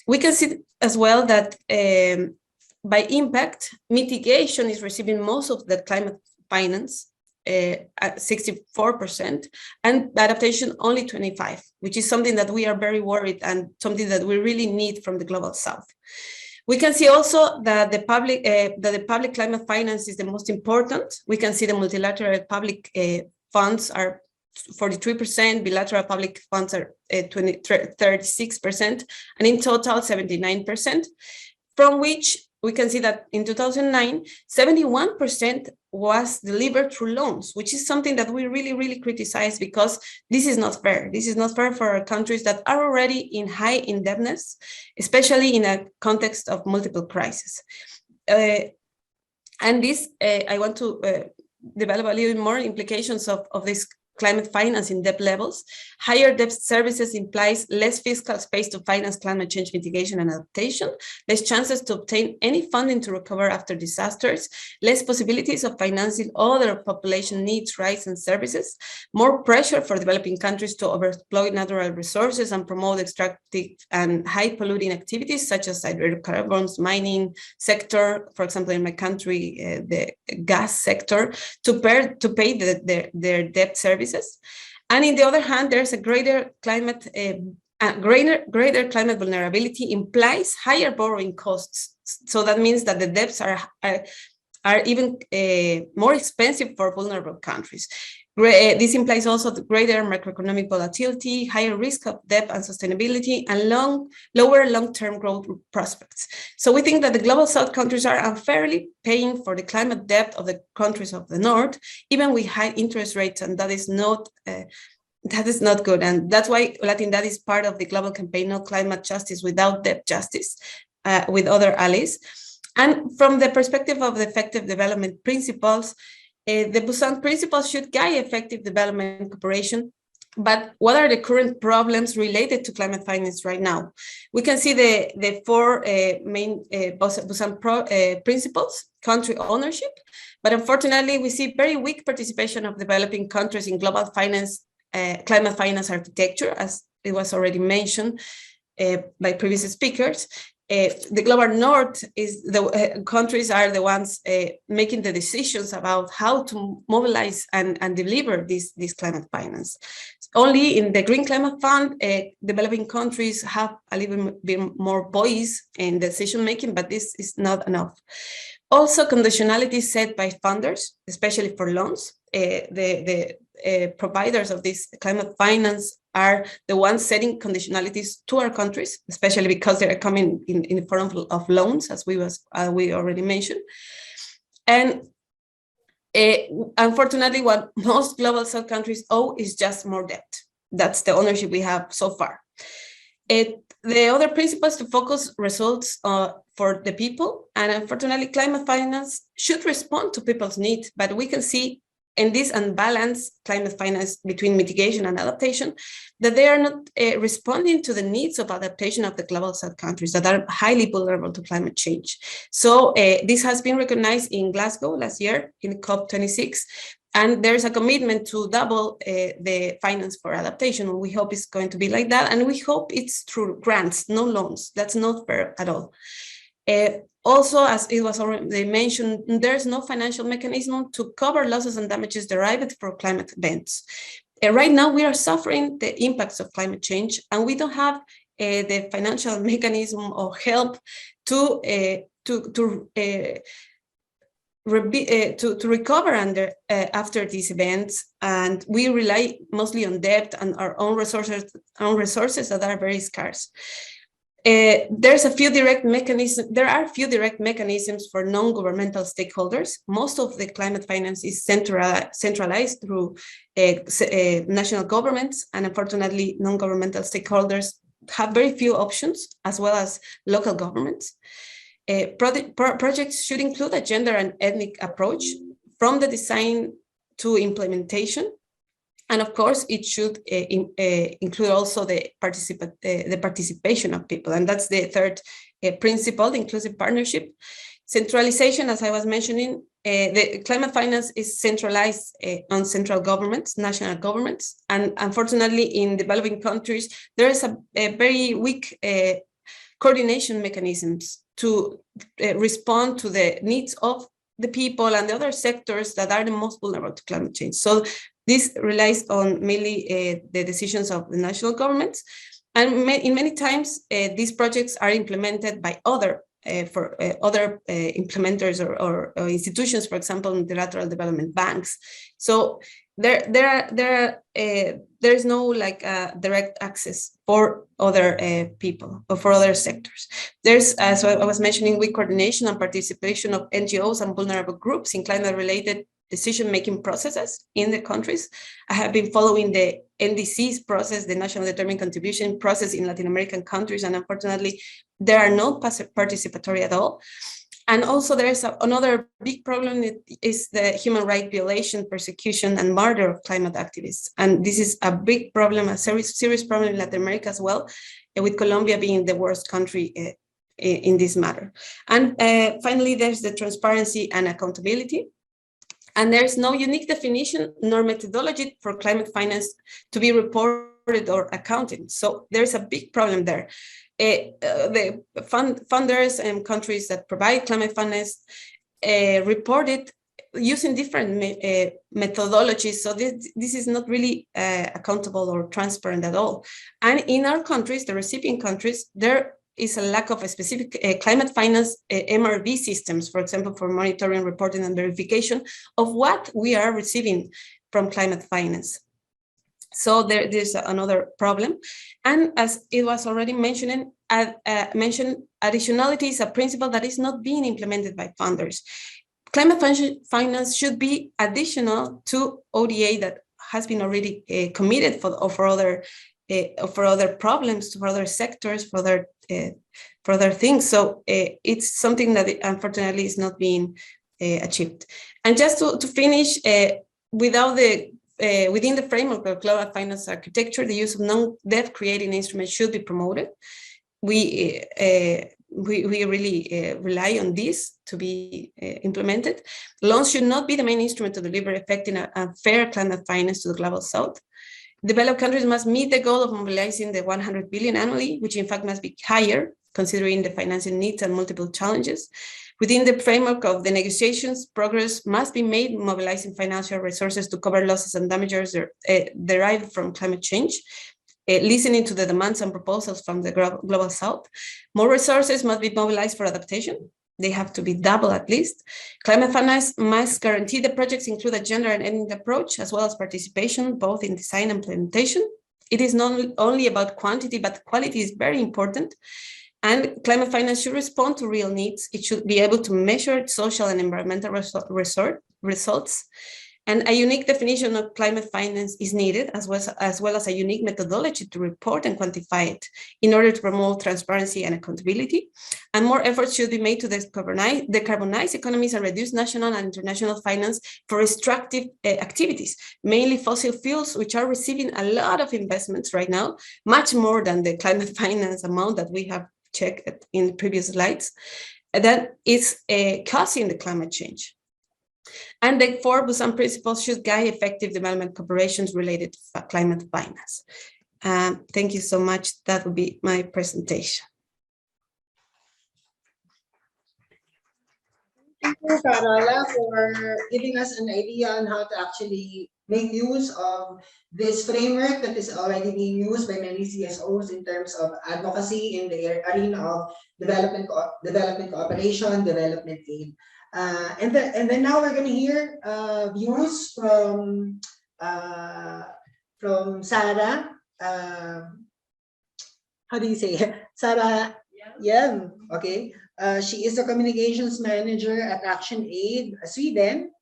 We can see as well that by impact, mitigation is receiving most of the climate finance, at 64%, and adaptation only 25%, which is something that we are very worried and something that we really need from the global south. We can see also that the public climate finance is the most important. We can see the multilateral public funds are 43%, bilateral public funds are 36%, and in total 79%, from which we can see that in 2009, 71% was delivered through loans, which is something that we really, really criticize, because this is not fair. This is not fair for countries that are already in high indebtedness, especially in a context of multiple crises. And this, I want to develop a little more implications of this climate financing debt levels. Higher debt services implies less fiscal space to finance climate change mitigation and adaptation, less chances to obtain any funding to recover after disasters, less possibilities of financing other population needs, rights, and services, more pressure for developing countries to overexploit natural resources and promote extractive and high polluting activities such as hydrocarbons, mining sector, for example, in my country, the gas sector, to pay their debt services. And in the other hand, there's a greater climate vulnerability implies higher borrowing costs. So that means that the debts are even more expensive for vulnerable countries. This implies also the greater macroeconomic volatility, higher risk of debt and sustainability, and lower long-term growth prospects. So we think that the global south countries are unfairly paying for the climate debt of the countries of the north, even with high interest rates, and that is not good. And that's why Latin is part of the global campaign, No Climate Justice Without Debt Justice, with other allies. And from the perspective of the effective development principles, the Busan principles should guide effective development cooperation. But what are the current problems related to climate finance right now? We can see the four main Busan principles: country ownership, but unfortunately we see very weak participation of developing countries in global finance, climate finance architecture, as it was already mentioned by previous speakers. The global north is the countries are the ones making the decisions about how to mobilize and deliver this climate finance. Only in the Green Climate Fund, developing countries have a little bit more voice in decision making, but this is not enough. Also, conditionalities set by funders, especially for loans. The providers of this climate finance are the ones setting conditionalities to our countries, especially because they are coming in the form of loans, as we already mentioned. And unfortunately, what most global south countries owe is just more debt. That's the ownership we have so far. The other principle is to focus results for the people, and unfortunately, climate finance should respond to people's needs, but we can see in this unbalanced climate finance between mitigation and adaptation that they are not responding to the needs of adaptation of the global south countries that are highly vulnerable to climate change. So this has been recognized in Glasgow last year in COP26, and there's a commitment to double the finance for adaptation. We hope it's going to be like that, and we hope it's through grants, no loans. That's not fair at all. Also, as it was already mentioned, there's no financial mechanism to cover losses and damages derived from climate events. Right now, we are suffering the impacts of climate change, and we don't have the financial mechanism or help to recover after these events, and we rely mostly on debt and our own resources that are very scarce. There are few direct mechanisms for non-governmental stakeholders. Most of the climate finance is centralized through national governments, and unfortunately, non-governmental stakeholders have very few options, as well as local governments. Projects should include a gender and ethnic approach from the design to implementation. And of course, it should include also the participation of people. And that's the third principle, the inclusive partnership. Centralization, as I was mentioning, the climate finance is centralized on central governments, national governments. And unfortunately, in developing countries, there is a very weak coordination mechanisms to respond to the needs of the people and the other sectors that are the most vulnerable to climate change. So this relies on mainly the decisions of the national governments, and in many times these projects are implemented by other implementers or institutions, for example, multilateral development banks. So there is no like direct access for other people or for other sectors. There's, as I was mentioning, weak coordination and participation of NGOs and vulnerable groups in climate-related decision-making processes in the countries. I have been following the NDC's process, the National Determined Contribution process in Latin American countries, and unfortunately, there are no participatory at all. And also there is another big problem is the human rights violation, persecution, and murder of climate activists. And this is a big problem, a serious problem in Latin America as well, with Colombia being the worst country in this matter. And finally, there's the transparency and accountability. And there's no unique definition nor methodology for climate finance to be reported or accounted. So there's a big problem there. The funders and countries that provide climate finance report it using different methodologies. So this is not really accountable or transparent at all. And in our countries, the recipient countries, there is a lack of a specific climate finance MRV systems, for example, for monitoring, reporting, and verification of what we are receiving from climate finance. So there's another problem. And as it was already mentioned, additionality is a principle that is not being implemented by funders. Climate finance should be additional to ODA that has been already committed for other problems, for other sectors, for other things. So it's something that unfortunately is not being achieved. And just to finish, within the framework of global finance architecture, the use of non-debt creating instruments should be promoted. We really rely on this to be implemented. Loans should not be the main instrument to deliver effective and fair climate finance to the global south. Developed countries must meet the goal of mobilizing the 100 billion annually, which in fact must be higher, considering the financing needs and multiple challenges. Within the framework of the negotiations, progress must be made mobilizing financial resources to cover losses and damages derived from climate change, listening to the demands and proposals from the global south. More resources must be mobilized for adaptation. They have to be double at least. Climate finance must guarantee the projects include a gender and ethnic approach, as well as participation, both in design and implementation. It is not only about quantity, but quality is very important. And climate finance should respond to real needs. It should be able to measure social and environmental results. And a unique definition of climate finance is needed, as well as a unique methodology to report and quantify it in order to promote transparency and accountability. And more efforts should be made to decarbonize economies and reduce national and international finance for extractive activities, mainly fossil fuels, which are receiving a lot of investments right now, much more than the climate finance amount that we have checked in the previous slides, that is causing the climate change. And the 4 Busan principles should guide effective development cooperations related to climate finance. Thank you so much. That would be my presentation. Thank you, Carola, for giving us an idea on how to actually make use of this framework that is already being used by many CSOs in terms of advocacy in the arena of development cooperation, development aid. And then now we're going to hear views from Sarah. How do you say it? Sarah Yem. Okay. She is a communications manager at Action Aid Sweden.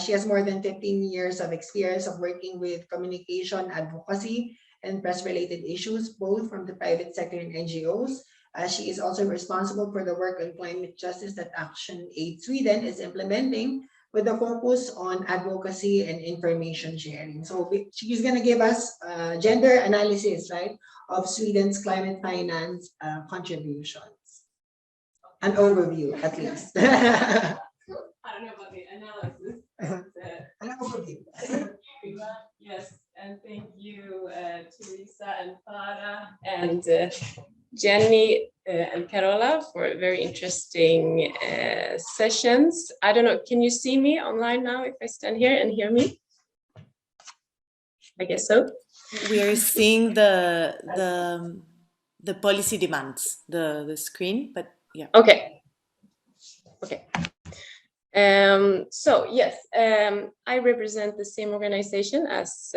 She has more than 15 years of experience of working with communication, advocacy, and press-related issues, both from the private sector and NGOs. She is also responsible for the work on climate justice that Action Aid Sweden is implementing, with a focus on advocacy and information sharing. So she's going to give us gender analysis, right, of Sweden's climate finance contributions. An overview, at least. I don't know about the analysis. An overview. Yes, and thank you, Teresa and Farah and Jenny and Carola for very interesting sessions. I don't know, can you see me online now if I stand here and hear me? I guess so. We are seeing the policy demands, the screen, but yeah. Okay. So yes, I represent the same organization as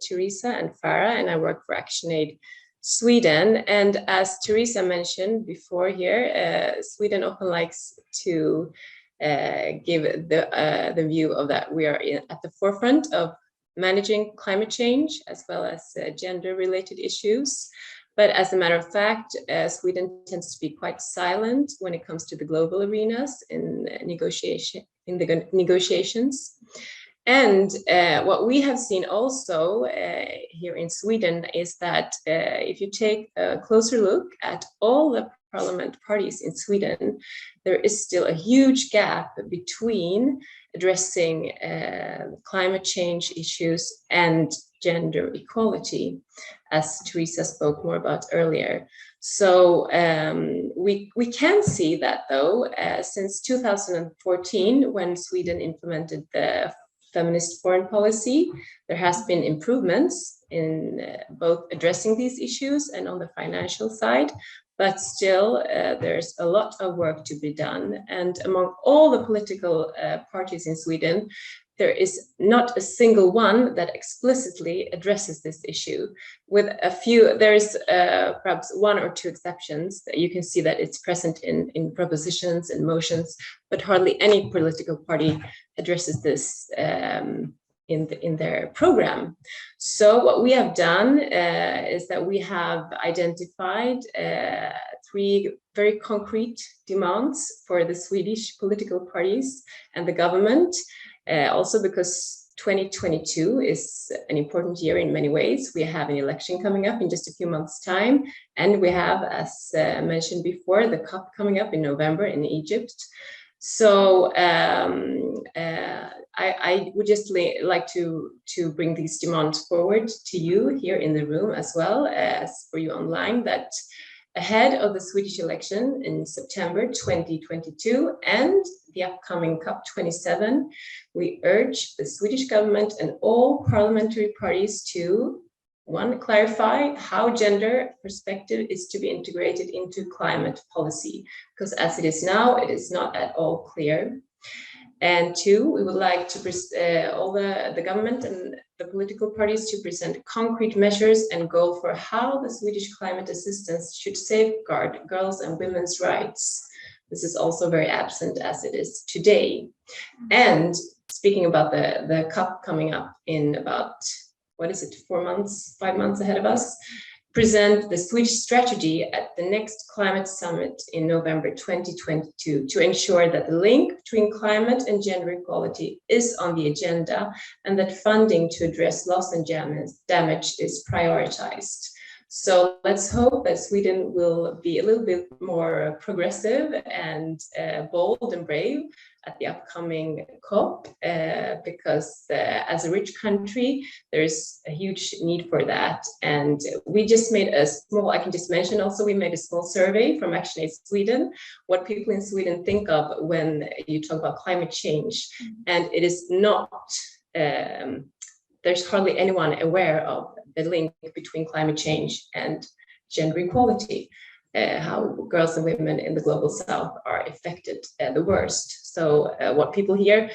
Teresa and Farah, and I work for Action Aid Sweden. And as Teresa mentioned before here, Sweden often likes to give the view of that we are at the forefront of managing climate change as well as gender-related issues. But as a matter of fact, Sweden tends to be quite silent when it comes to the global arenas in the negotiations. And what we have seen also here in Sweden is that if you take a closer look at all the parliament parties in Sweden, there is still a huge gap between addressing climate change issues and gender equality, as Teresa spoke more about earlier. So we can see that, though, since 2014, when Sweden implemented the feminist foreign policy, there has been improvements in both addressing these issues and on the financial side, but still there's a lot of work to be done. And among all the political parties in Sweden, there is not a single one that explicitly addresses this issue. With a few, there's perhaps one or two exceptions that you can see that it's present in propositions and motions, but hardly any political party addresses this in their program. So what we have done is that we have identified 3 very concrete demands for the Swedish political parties and the government. Also because 2022 is an important year in many ways. We have an election coming up in just a few months' time, and we have, as mentioned before, the COP coming up in November in Egypt. So I would just like to bring these demands forward to you here in the room, as well as for you online, that ahead of the Swedish election in September 2022 and the upcoming COP27, we urge the Swedish government and all parliamentary parties to, 1, clarify how gender perspective is to be integrated into climate policy, because as it is now, it is not at all clear. And 2, we would like to all the government and the political parties to present concrete measures and goal for how the Swedish climate assistance should safeguard girls' and women's rights. This is also very absent as it is today. And speaking about the COP coming up in about, 5 months ahead of us, present the Swedish strategy at the next climate summit in November 2022 to ensure that the link between climate and gender equality is on the agenda and that funding to address loss and damage is prioritized. So let's hope that Sweden will be a little bit more progressive and bold and brave at the upcoming COP, because as a rich country, there's a huge need for that. And we just made a small, I can just mention also, we made a small survey from ActionAid Sweden, what people in Sweden think of when you talk about climate change. And it is not, there's hardly anyone aware of the link between climate change and gender equality, how girls and women in the global south are affected the worst. So what people here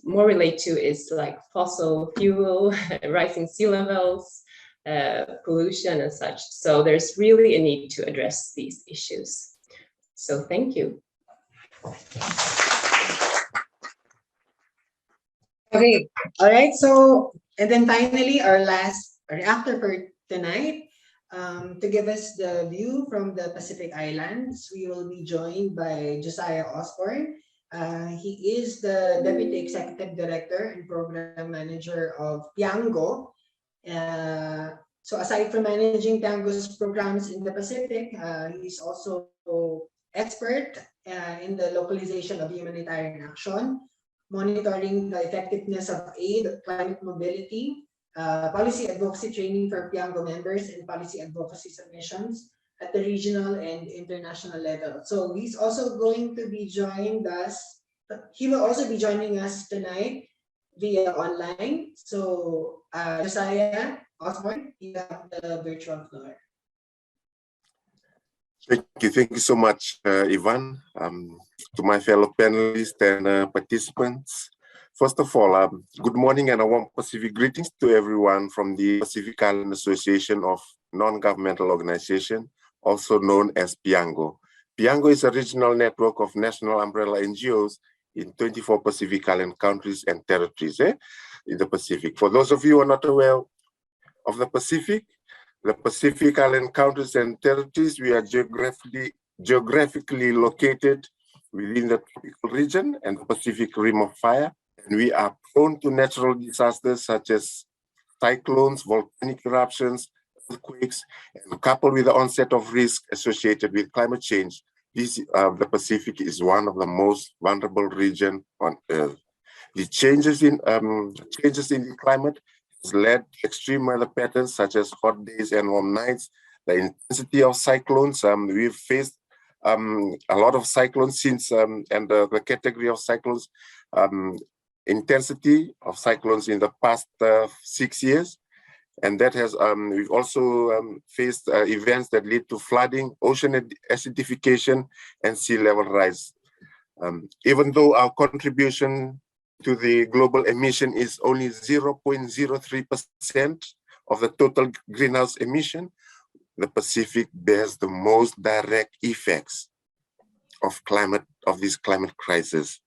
more relate to is like fossil fuel, rising sea levels, pollution and such. So there's really a need to address these issues. So thank you. Okay, all right. So, and then finally, our last reactor for tonight, to give us the view from the Pacific Islands, we will be joined by Josiah Osborne. He is the Deputy Executive Director and Program Manager of Piango. So aside from managing Piango's programs in the Pacific, he's also expert in the localization of humanitarian action, monitoring the effectiveness of aid, climate mobility, policy advocacy training for Piango members, and policy advocacy submissions at the regional and international level. So he's also going to be joining us. He will also be joining us tonight via online. So Josiah Osborne, you have the virtual floor. Thank you so much, Ivan. To my fellow panelists and participants, first of all, good morning and a warm Pacific greetings to everyone from the Pacific Island Association of Non-Governmental Organization, also known as Piango. Piango is a regional network of national umbrella NGOs in 24 Pacific Island countries and territories in the Pacific. For those of you who are not aware of the Pacific, The Pacific Island countries and territories, we are geographically located within the tropical region and the Pacific Rim of Fire. And we are prone to natural disasters such as cyclones, volcanic eruptions, earthquakes, and coupled with the onset of risk associated with climate change, the Pacific is one of the most vulnerable regions on Earth. The changes in the climate has led to extreme weather patterns such as hot days and warm nights. The intensity of cyclones, we've faced a lot of cyclones since, and the category of cyclones, intensity of cyclones in the past 6 years. And that has, we've also faced events that lead to flooding, ocean acidification, and sea level rise. Even though our contribution to the global emission is only 0.03% of the total greenhouse emission, the Pacific bears the most direct effects of this climate crisis.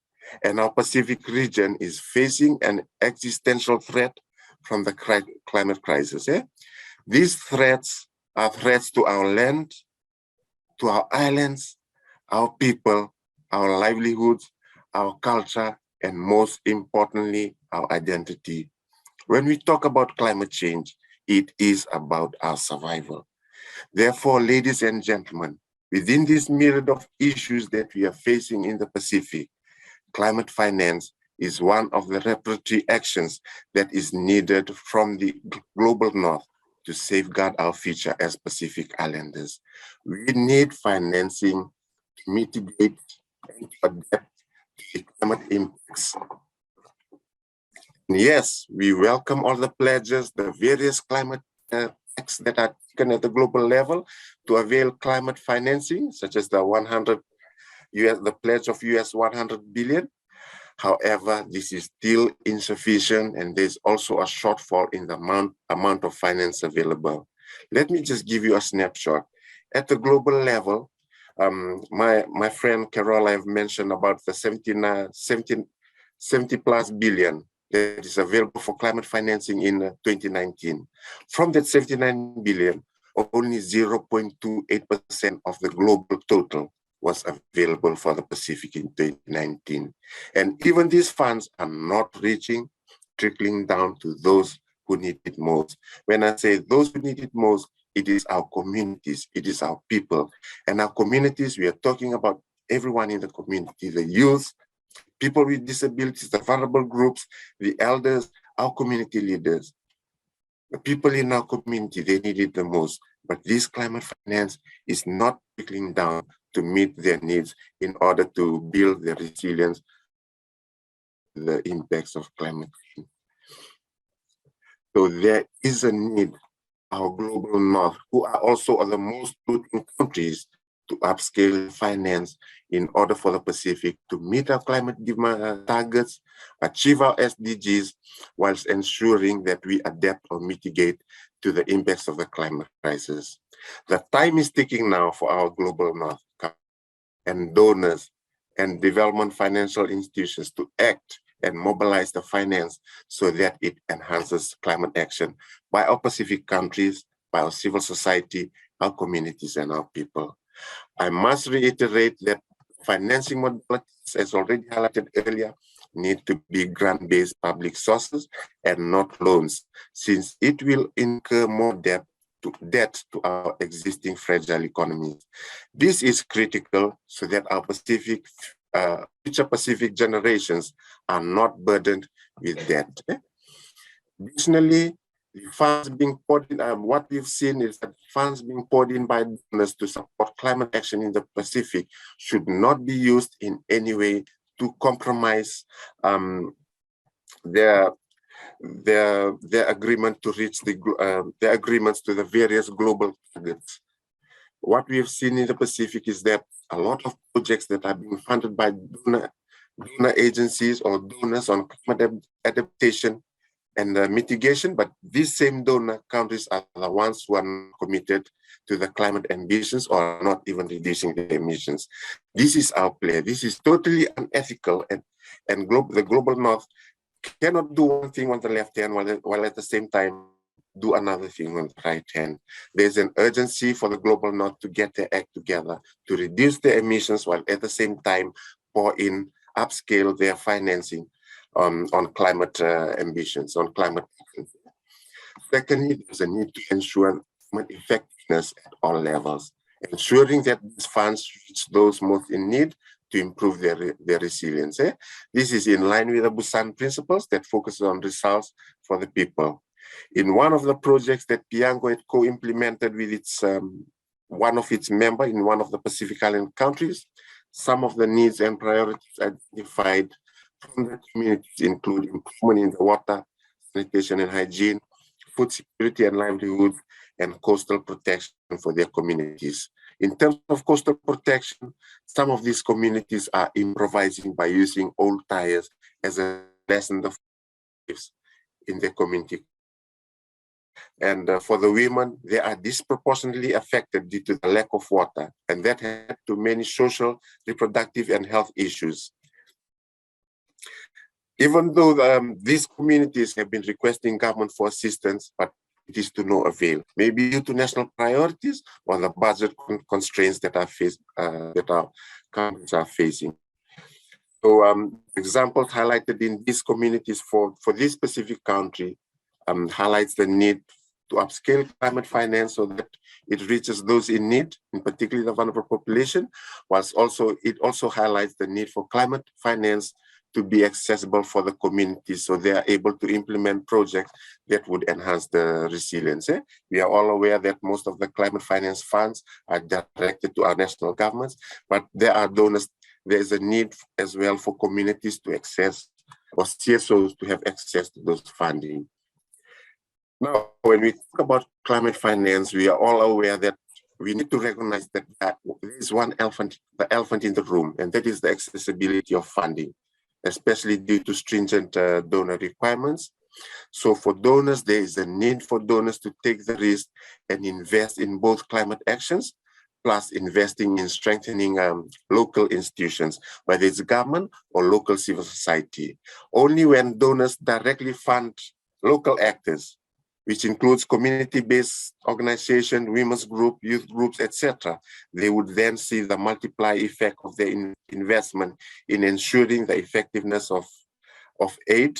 And our Pacific region is facing an existential threat from the climate crisis. These threats are threats to our land, to our islands, our people, our livelihoods, our culture, and most importantly, our identity. When we talk about climate change, it is about our survival. Therefore, ladies and gentlemen, within this myriad of issues that we are facing in the Pacific, climate finance is one of the reparatory actions that is needed from the global north to safeguard our future as Pacific Islanders. We need financing to mitigate and to adapt to the climate impacts. Yes, we welcome all the pledges, the various climate acts that are taken at the global level to avail climate financing, such as the pledge of US 100 billion. However, this is still insufficient, and there's also a shortfall in the amount of finance available. Let me just give you a snapshot. At the global level, my friend Carol have mentioned about the 70 plus billion that is available for climate financing in 2019. From that 79 billion, only 0.28% of the global total was available for the Pacific in 2019. And even these funds are not trickling down to those who need it most. When I say those who need it most, it is our communities, it is our people. And our communities, we are talking about everyone in the community, the youth, people with disabilities, the vulnerable groups, the elders, our community leaders. The people in our community, they need it the most. But this climate finance is not trickling down to meet their needs in order to build their resilience to the impacts of climate change. So there is a need, our global north, who are also the most polluting countries, to upscale finance in order for the Pacific to meet our climate targets, achieve our SDGs, whilst ensuring that we adapt or mitigate to the impacts of the climate crisis. The time is ticking now for our global north and donors and development financial institutions to act and mobilize the finance so that it enhances climate action by our Pacific countries, by our civil society, our communities, and our people. I must reiterate that financing modalities, as already highlighted earlier, need to be grant-based public sources and not loans, since it will incur more debt to our existing fragile economies. This is critical so that our future Pacific generations are not burdened with debt. Additionally, the funds being poured in, what we've seen is that funds being poured in by donors to support climate action in the Pacific should not be used in any way to compromise their agreement to reach their agreements to the various global targets. What we have seen in the Pacific is that a lot of projects that are being funded by donor agencies or donors on climate adaptation and mitigation, but these same donor countries are the ones who are not committed to the climate ambitions or not even reducing the emissions. This is our play. This is totally unethical, and the global north cannot do one thing on the left hand while at the same time do another thing on the right hand. There's an urgency for the global north to get their act together to reduce their emissions while at the same time upscale their financing on climate ambitions, on climate actions. Secondly, there's a need to ensure effectiveness at all levels, ensuring that these funds reach those most in need to improve their resilience. This is in line with the Busan principles that focuses on results for the people. In one of the projects that Piango had co-implemented with its one of its members in one of the Pacific Island countries, some of the needs and priorities identified from the communities include improvement in the water, sanitation and hygiene, food security and livelihoods, and coastal protection for their communities. In terms of coastal protection, some of these communities are improvising by using old tires as a lesson of in their community. And for the women, they are disproportionately affected due to the lack of water, and that led to many social, reproductive, and health issues. Even though these communities have been requesting government for assistance, but it is to no avail, maybe due to national priorities or the budget constraints that our countries are facing. So examples highlighted in these communities for this specific country highlights the need to upscale climate finance so that it reaches those in need, in particular the vulnerable population, whilst it also highlights the need for climate finance to be accessible for the community so they are able to implement projects that would enhance the resilience. We are all aware that most of the climate finance funds are directed to our national governments, but there are donors. There's a need as well for communities to access, or CSOs to have access to those funding. Now, when we talk about climate finance, we are all aware that we need to recognize that there is the elephant in the room, and that is the accessibility of funding, especially due to stringent donor requirements. So for donors, there is a need for donors to take the risk and invest in both climate actions, plus investing in strengthening local institutions, whether it's government or local civil society. Only when donors directly fund local actors, which includes community-based organization, women's group, youth groups, etc., they would then see the multiplier effect of their investment in ensuring the effectiveness of aid,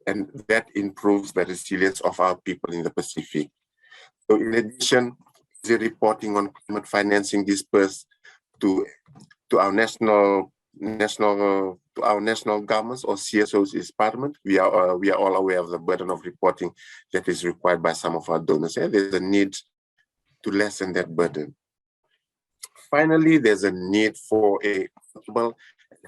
and that improves the resilience of our people in the Pacific. So in addition, the reporting on climate financing dispersed to our national governments or CSOs is paramount. We are all aware of the burden of reporting that is required by some of our donors. There's a need to lessen that burden. Finally, there's a need for a accountable,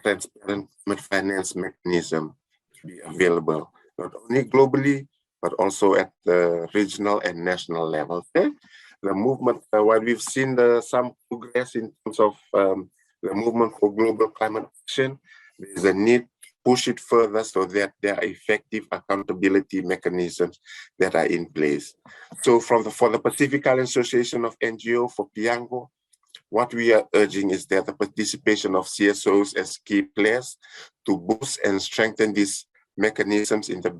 transparent climate finance mechanism to be available, not only globally, but also at the regional and national level. The movement, while we've seen some progress in terms of the movement for global climate action, there is a need to push it further so that there are effective accountability mechanisms that are in place. So for the Pacific Island Association of NGO, for Piango, what we are urging is that the participation of CSOs as key players to boost and strengthen these mechanisms in the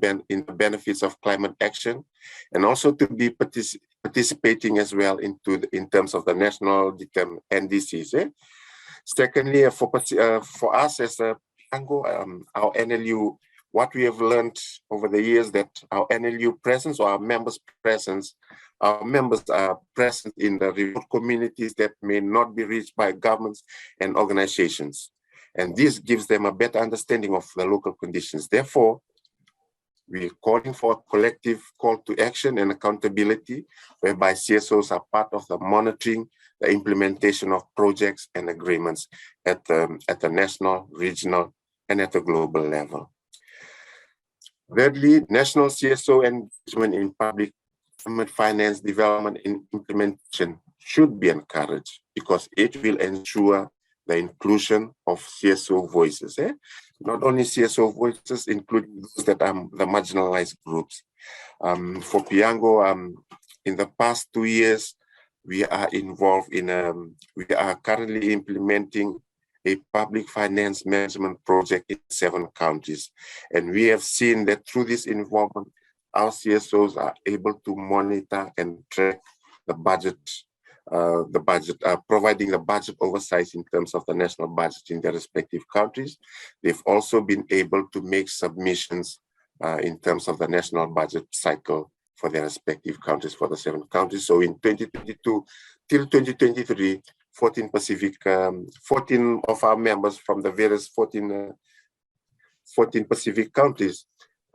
benefits of climate action, and also to be participating as well in terms of the national NDCs. Secondly, for us as a Piango, our NLU, what we have learned over the years that our NLU presence or our members' presence, our members are present in the remote communities that may not be reached by governments and organizations. And this gives them a better understanding of the local conditions. Therefore, we're calling for a collective call to action and accountability, whereby CSOs are part of the monitoring, the implementation of projects and agreements at the national, regional, and at the global level. Thirdly, national CSO engagement in public climate finance development and implementation should be encouraged because it will ensure the inclusion of CSO voices. Not only CSO voices, including those that are the marginalized groups. For Piango, in the past 2 years, we are involved in, we are currently implementing a public finance management project in 7 countries. And we have seen that through this involvement, our CSOs are able to monitor and track the budget, providing the budget oversight in terms of the national budget in their respective countries. They've also been able to make submissions in terms of the national budget cycle for their respective countries, for the 7 countries. So in 2022 till 2023, 14 of our members from the various 14 Pacific countries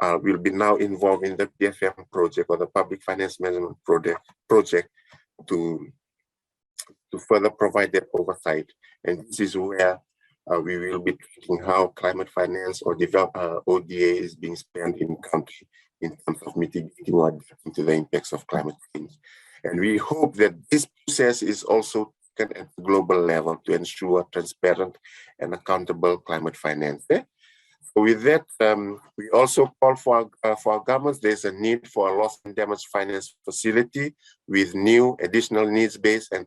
will be now involved in the PFM project, or the Public Finance Management project to further provide that oversight. And this is where we will be tracking how climate finance or ODA is being spent in country in terms of mitigating or adapting to the impacts of climate change. And we hope that this process is also taken at the global level to ensure transparent and accountable climate finance. So with that, we also call for our governments. There's a need for a loss and damage finance facility with new additional needs-based and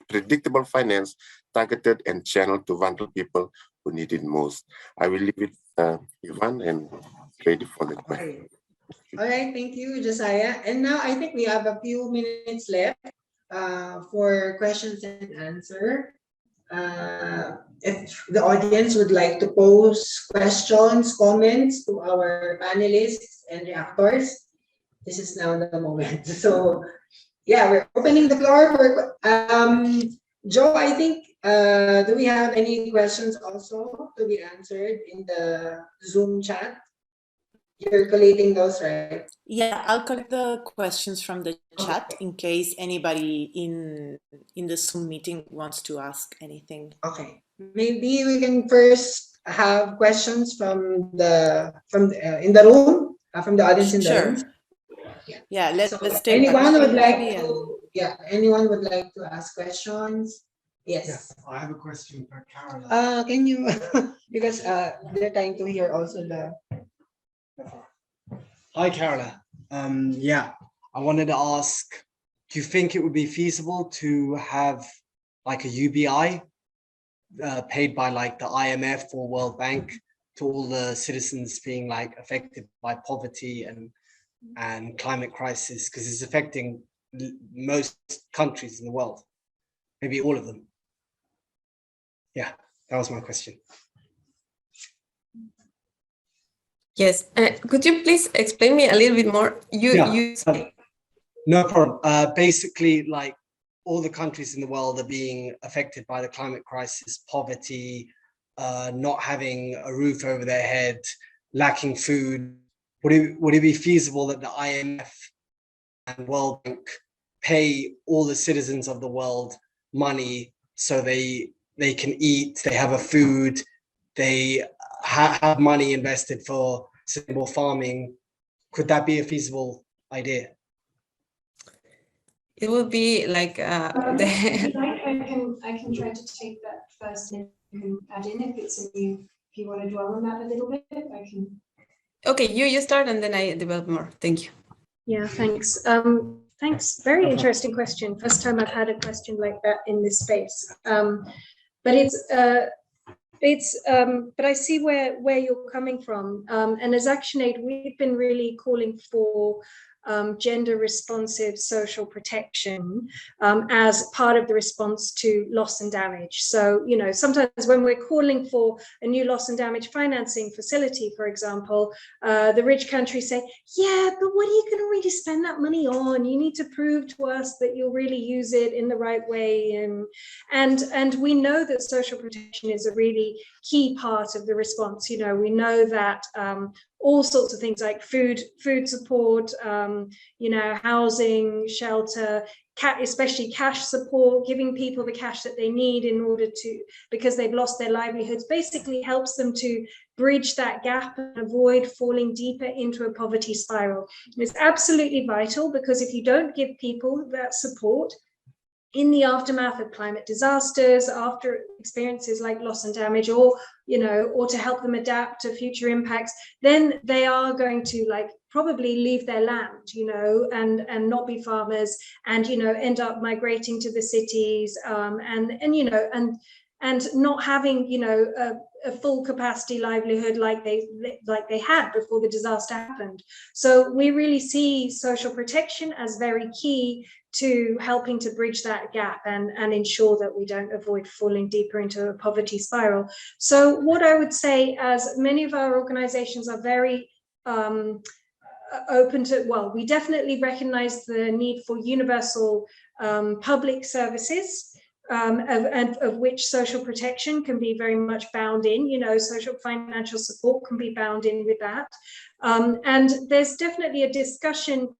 predictable finance targeted and channeled to vulnerable people who need it most. I will leave it, Ivan, and ready for the question. All right, thank you, Josiah. And now I think we have a few minutes left for questions and answer. If the audience would like to pose questions, comments to our panelists and reactors, this is now the moment. So yeah, we're opening the floor for Joe, I think, do we have any questions also to be answered in the Zoom chat? You're collating those, right? Yeah, I'll collect the questions from the chat in case anybody in the Zoom meeting wants to ask anything. Okay, maybe we can first have questions from the in the room, from the audience in the room. Yeah, let's take anyone would like and... to, anyone would like to ask questions? Yes. I have a question for Carola. Can you because they're trying to hear also the. Hi, Carola. I wanted to ask, do you think it would be feasible to have like a UBI paid by like the IMF or World Bank to all the citizens being like affected by poverty and climate crisis, because it's affecting most countries in the world, maybe all of them? Yeah, that was my question. Yes, could you please explain me a little bit more? No problem. Basically, like all the countries in the world are being affected by the climate crisis, poverty, not having a roof over their head, lacking food. Would it be feasible that the IMF and World Bank pay all the citizens of the world money so they can eat, they have a food, they have money invested for sustainable farming? Could that be a feasible idea? It would be like I can try to take that first and you can add in if you want to dwell on that a little bit. I can. Okay, you start and then I develop more. Thank you. Yeah, thanks. Thanks. Very interesting question. First time I've had a question like that in this space. But I see where you're coming from. And as ActionAid, we've been really calling for gender responsive social protection as part of the response to loss and damage. So, you know, sometimes when we're calling for a new loss and damage financing facility, for example, the rich countries say, yeah, but what are you going to really spend that money on? You need to prove to us that you'll really use it in the right way. And we know that social protection is a really key part of the response. You know, we know that all sorts of things like food support, you know, housing, shelter, especially cash support, giving people the cash that they need in order to, because they've lost their livelihoods, basically helps them to bridge that gap and avoid falling deeper into a poverty spiral. And it's absolutely vital, because if you don't give people that support in the aftermath of climate disasters, after experiences like loss and damage, or, you know, or to help them adapt to future impacts, then they are going to like probably leave their land, you know, and not be farmers, and, you know, end up migrating to the cities, and you know, and not having, you know, a full capacity livelihood like they had before the disaster happened. So we really see social protection as very key to helping to bridge that gap and ensure that we don't avoid falling deeper into a poverty spiral. So what I would say, as many of our organizations are very open to, well, we definitely recognize the need for universal public services, of which social protection can be very much bound in, social financial support can be bound in with that. And there's definitely a discussion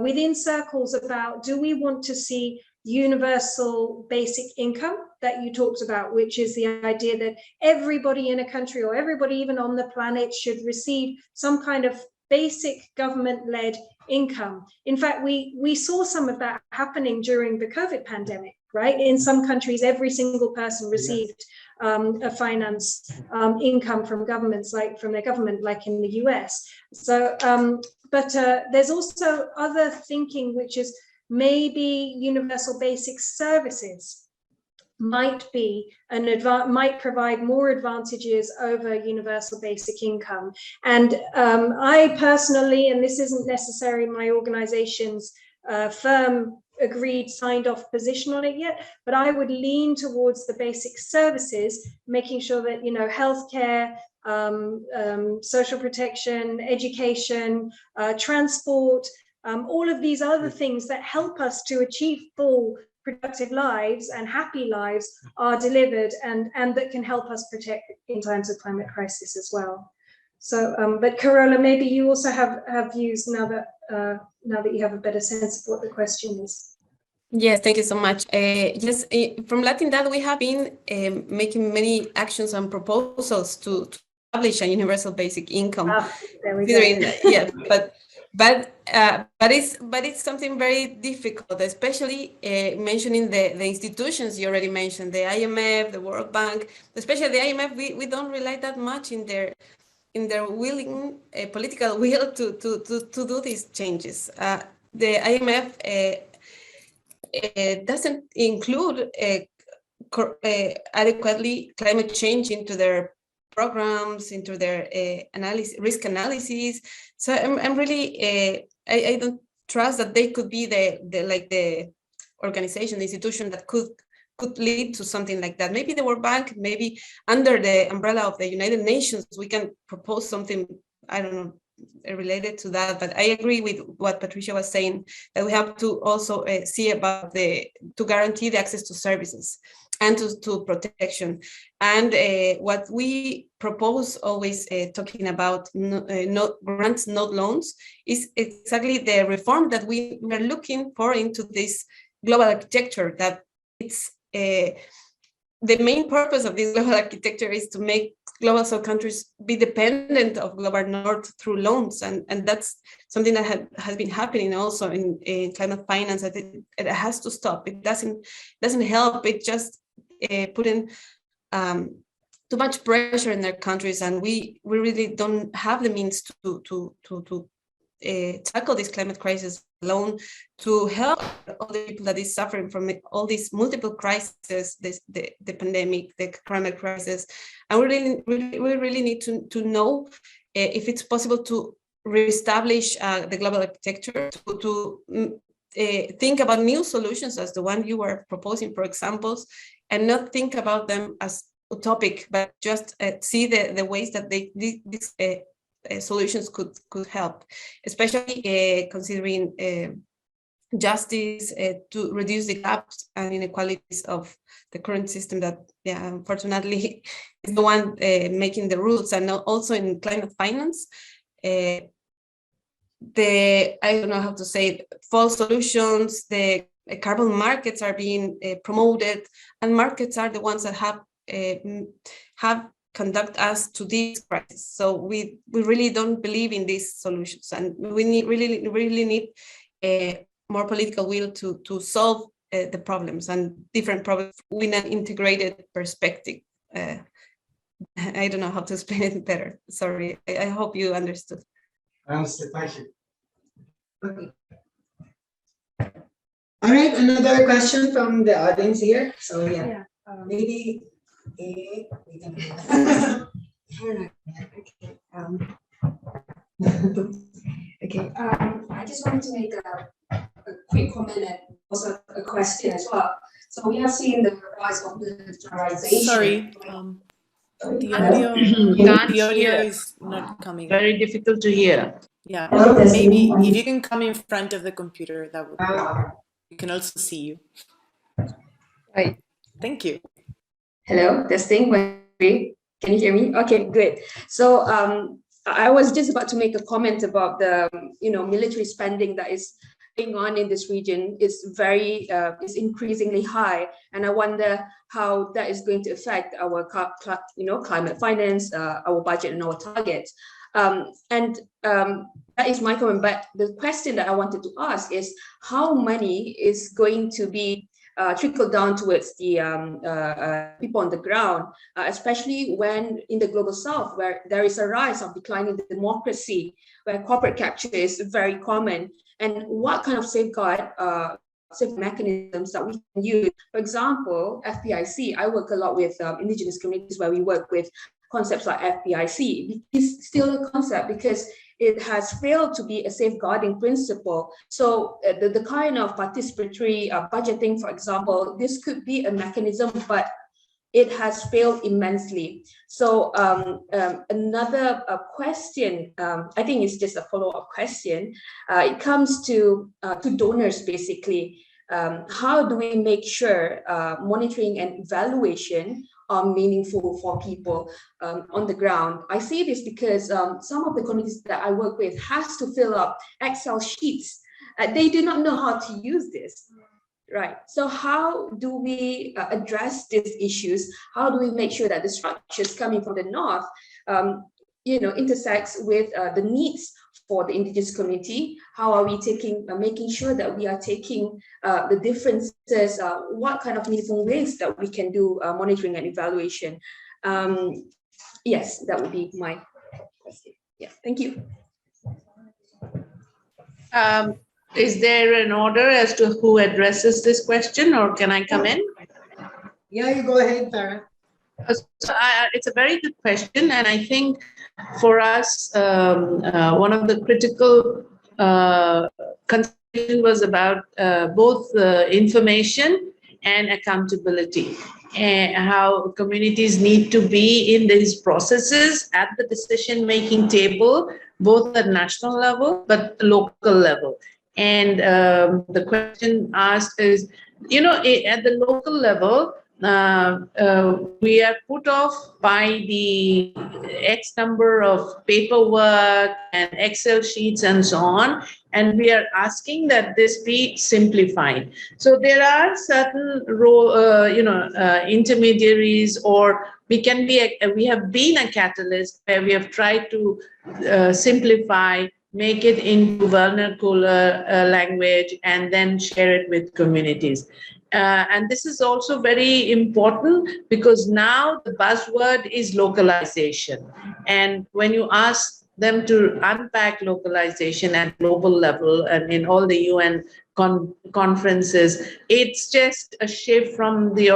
within circles about, do we want to see universal basic income that you talked about, which is the idea that everybody in a country or everybody even on the planet should receive some kind of basic government-led income. In fact, we saw some of that happening during the COVID pandemic, right? In some countries, every single person received a finance income from governments, like from their government, like in the US. So, but there's also other thinking, which is maybe universal basic services might provide more advantages over universal basic income. And I personally, and this isn't necessarily my organization's firm agreed, signed off position on it yet, but I would lean towards the basic services, making sure that, healthcare, social protection, education, transport, all of these other things that help us to achieve full productive lives and happy lives are delivered, and that can help us protect in times of climate crisis as well. So, but Carola, maybe you also have views now that you have a better sense of what the question is. Yes, thank you so much. Yes, from Latin, we have been making many actions and proposals to establish a universal basic income. There we go. Yeah, but it's something very difficult, especially mentioning the institutions you already mentioned, the IMF, the World Bank, especially the IMF. We don't rely that much in their willing political will to do these changes. The IMF doesn't include adequately climate change into their programs, into their risk analysis. So I'm really I don't trust that they could be the organization, the institution that could lead to something like that. Maybe the World Bank, maybe under the umbrella of the United Nations, we can propose something, I don't know, related to that. But I agree with what Patricia was saying, that we have to also see about to guarantee the access to services and to protection. And what we propose, always talking about not grants, not loans, is exactly the reform that we are looking for into this global architecture. That it's the main purpose of this global architecture is to make global south countries be dependent of global north through loans, and that's something that has been happening also in climate finance. I think it has to stop. It doesn't help. It just putting too much pressure in their countries, and we really don't have the means to tackle this climate crisis alone, to help all the people that is suffering from all these multiple crises, the pandemic, the climate crisis. And we really need to know if it's possible to reestablish the global architecture, to think about new solutions as the one you were proposing, for examples, and not think about them as utopic, but just see the ways that these solutions could help, especially considering justice, to reduce the gaps and inequalities of the current system that, unfortunately, is the one making the rules. And also in climate finance, I don't know how to say, false solutions, the carbon markets are being promoted, and markets are the ones that have conduct us to this crisis. So we really don't believe in these solutions, and we really need more political will to solve the problems, and different problems with an integrated perspective. I don't know how to explain it better. Sorry, I hope you understood. I understood. Thank you. Okay. All right, another question from the audience here. So maybe Okay. Okay, I just wanted to make a quick comment and also a question as well. So we have seen the rise of militarization. Sorry, the Hello? audio, Can't the audio hear. is not coming. Very difficult to hear. Yeah, Hello, maybe testing. if you can come in front of the computer, that would be. We can also see you. Right. Thank you. Hello, testing. Can you hear me? Okay, good. So I was just about to make a comment about the military spending that is going on in this region is is increasingly high, and I wonder how that is going to affect our climate finance, our budget, and our targets. That is my comment. But the question that I wanted to ask is how money is going to be trickle down towards the people on the ground, especially when in the global south, where there is a rise of declining democracy, where corporate capture is very common, and what kind of safeguard mechanisms that we can use. For example, FPIC, I work a lot with indigenous communities where we work with concepts like FPIC. It's still a concept because it has failed to be a safeguarding principle. So the kind of participatory budgeting, for example, this could be a mechanism, but it has failed immensely. So another question, I think it's just a follow-up question. It comes to donors, basically. How do we make sure monitoring and evaluation are meaningful for people on the ground? I say this because some of the communities that I work with has to fill up Excel sheets. They do not know how to use this. Right. So how do we address these issues? How do we make sure that the structures coming from the north, intersects with the needs for the indigenous community? How are we making sure that we are taking the differences? What kind of meaningful ways that we can do monitoring and evaluation? Yes, that would be my question. Yeah. Thank you. Is there an order as to who addresses this question, or can I come in? Yeah, you go ahead, Farah. So it's a very good question, and I think for us, one of the critical considerations was about both information and accountability, and how communities need to be in these processes at the decision-making table, both at national level but local level. And the question asked is, at the local level, we are put off by the X number of paperwork and Excel sheets and so on, and we are asking that this be simplified. So there are certain intermediaries, or we have been a catalyst where we have tried to simplify, make it into vernacular language, and then share it with communities. And this is also very important because now the buzzword is localization. And when you ask them to unpack localization at global level and in all the UN conferences, it's just a shift from the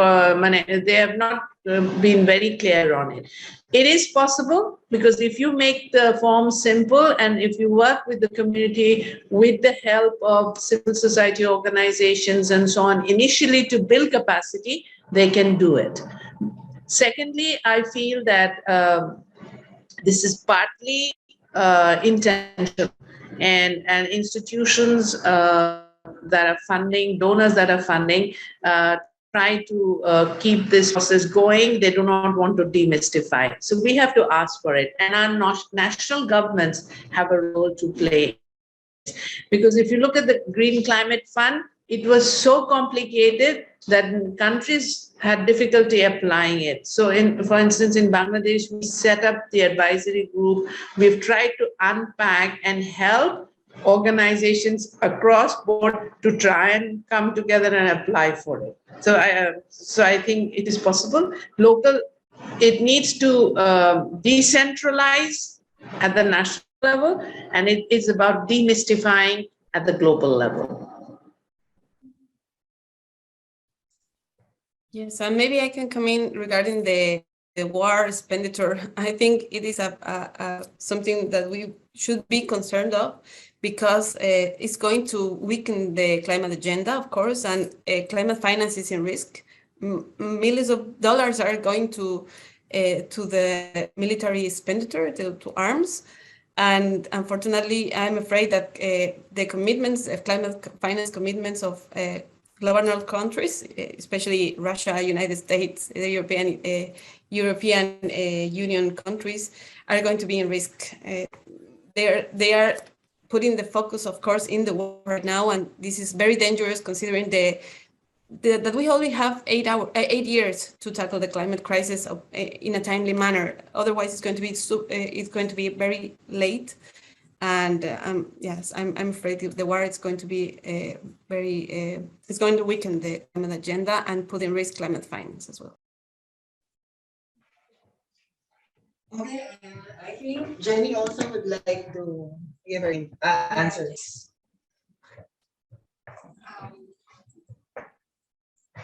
they have not been very clear on it. It is possible because if you make the form simple and if you work with the community with the help of civil society organizations and so on, initially to build capacity, they can do it. Secondly, I feel that this is partly intentional, and institutions that are funding, donors that are funding, try to keep this process going. They do not want to demystify. So we have to ask for it. And our national governments have a role to play. Because if you look at the Green Climate Fund, it was so complicated that countries had difficulty applying it. So for instance, in Bangladesh, we set up the advisory group. We've tried to unpack and help organizations across board to try and come together and apply for it. So I think it is possible. It needs to decentralize at the national level, and it is about demystifying at the global level. Yes, and maybe I can come in regarding the war expenditure. I think it is something that we should be concerned of, because it's going to weaken the climate agenda, of course, and climate finance is in risk. Millions of dollars are going to the military expenditure, to arms. And unfortunately, I'm afraid that the commitments, climate finance commitments of global countries, especially Russia, United States, the European Union countries, are going to be in risk. They are putting the focus, of course, in the war right now, and this is very dangerous considering that we only have 8 years to tackle the climate crisis in a timely manner. Otherwise, it's going to be very late. And yes, I'm afraid the war is going to be it's going to weaken the climate agenda and put in risk climate finance as well. Okay, I think Jenny also would like to give her answers.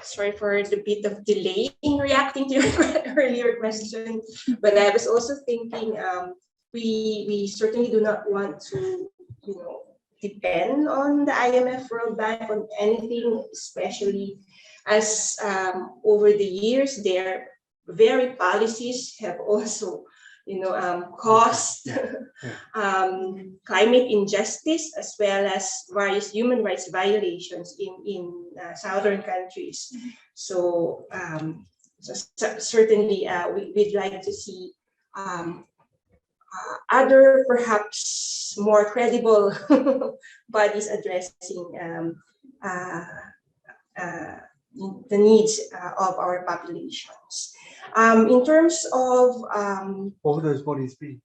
Sorry for the bit of delay in reacting to your earlier question, but I was also thinking we certainly do not want to, depend on the IMF, World Bank, on anything, especially as over the years their very policies have also caused climate injustice as well as various human rights violations in southern countries. So, certainly we'd like to see other perhaps more credible bodies addressing the needs of our populations. In terms of What would those bodies be?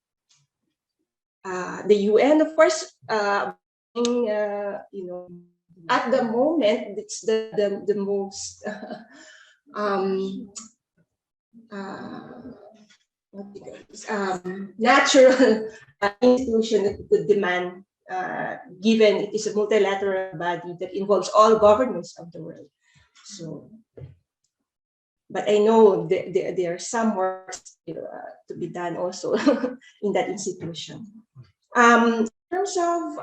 the UN, of course, at the moment, it's the most natural institution that could demand, given it is a multilateral body that involves all governments of the world. So, but I know there are some work to be done also in that institution. In terms of,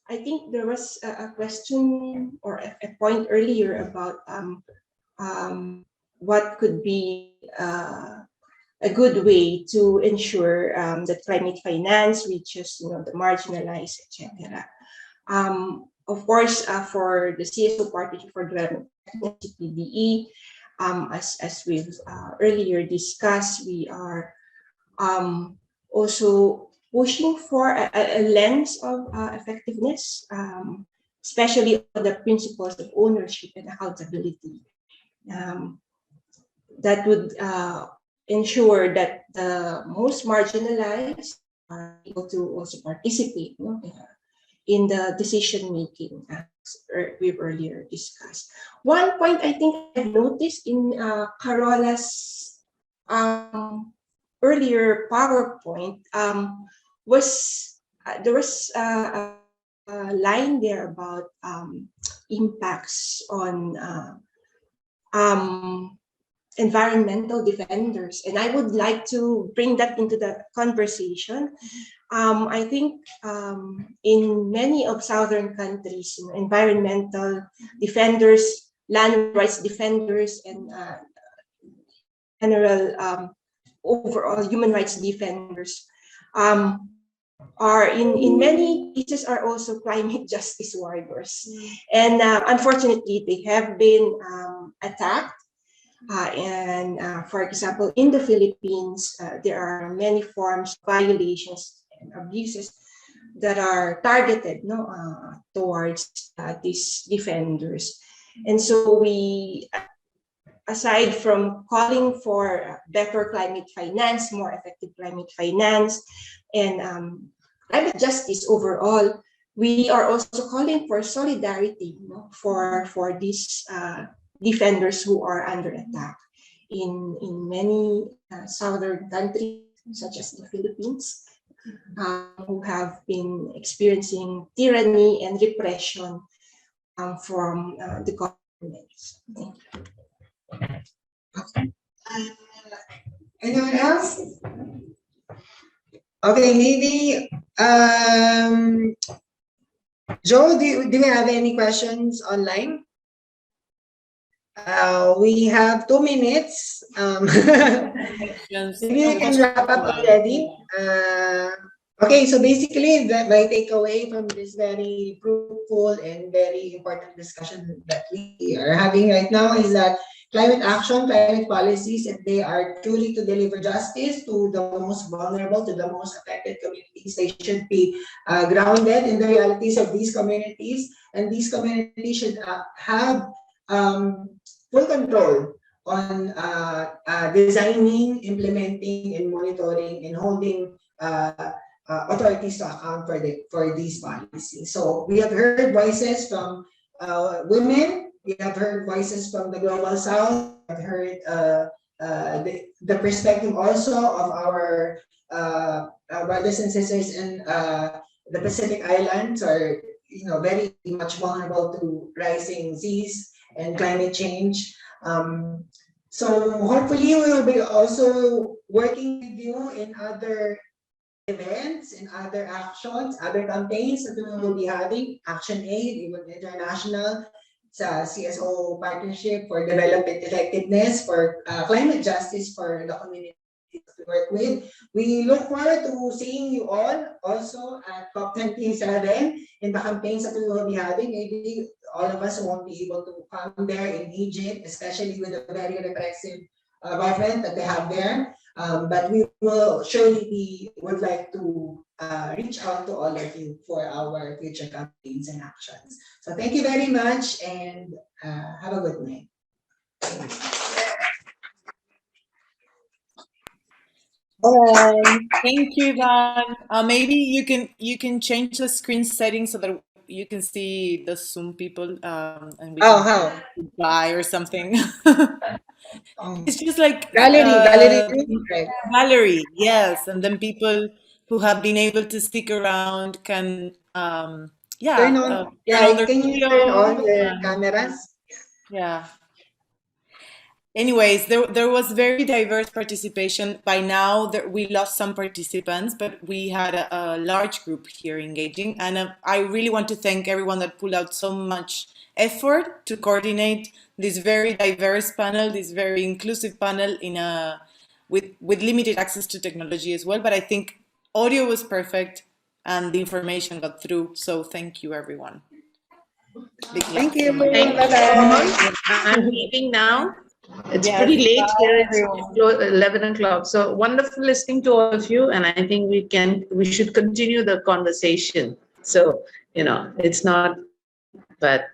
I think there was a question or a point earlier about what could be a good way to ensure that climate finance reaches the marginalized, etc. Of course, for the CSO Partnership for Development, CPDE, as we've earlier discussed, we are also pushing for a lens of effectiveness, especially on the principles of ownership and accountability. That would ensure that the most marginalized are able to also participate in the decision making, as we've earlier discussed. One point I think I've noticed in Carola's earlier PowerPoint was there was a line there about impacts on environmental defenders, and I would like to bring that into the conversation. I think in many of southern countries, environmental defenders, land rights defenders, and general overall human rights defenders are in many cases are also climate justice warriors, and unfortunately they have been attacked. For example, in the Philippines, there are many forms of violations and abuses that are targeted towards these defenders. And so we, aside from calling for better climate finance, more effective climate finance, and climate justice overall, we are also calling for solidarity for these defenders who are under attack in many southern countries, such as the Philippines, who have been experiencing tyranny and repression from the governments. Thank you. Anyone else? Okay, maybe Joe, do you have any questions online? We have 2 minutes. Maybe we can wrap up already. Okay, so basically, my takeaway from this very fruitful and very important discussion that we are having right now is that climate action, climate policies, if they are truly to deliver justice to the most vulnerable, to the most affected communities, they should be grounded in the realities of these communities, and these communities should have full control on designing, implementing, and monitoring and holding authorities to account for these policies. So we have heard voices from women, we have heard voices from the Global South, we have heard the perspective also of our brothers and sisters in the Pacific Islands are very much vulnerable to rising seas and climate change. So hopefully we will be also working with you in other events, in other actions, other campaigns that we will be having. Action Aid, even international, CSO partnership for development effectiveness, for climate justice for the community we work with. We look forward to seeing you all also at COP27 in the campaigns that we will be having. Maybe all of us won't be able to come there in Egypt, especially with the very repressive government that they have there. But we will surely would like to reach out to all of you for our future campaigns and actions. So thank you very much and have a good night. Thank you, Ivan. Maybe you can change the screen settings so that you can see the Zoom people and we can how? reply or something. It's just like Gallery, right? Gallery, yes, and then people who have been able to stick around can Turn turn on, on their can you turn on video. your cameras? Yeah. Anyways, there was very diverse participation. By now, we lost some participants, but we had a large group here engaging. And I really want to thank everyone that pulled out so much effort to coordinate this very diverse panel, this very inclusive panel with limited access to technology as well. But I think audio was perfect and the information got through. So thank you, everyone. Thank you. Thank you so much. I'm leaving now. It's pretty late here. It's 11 o'clock. So wonderful listening to all of you. And I think we should continue the conversation. So, it's not, but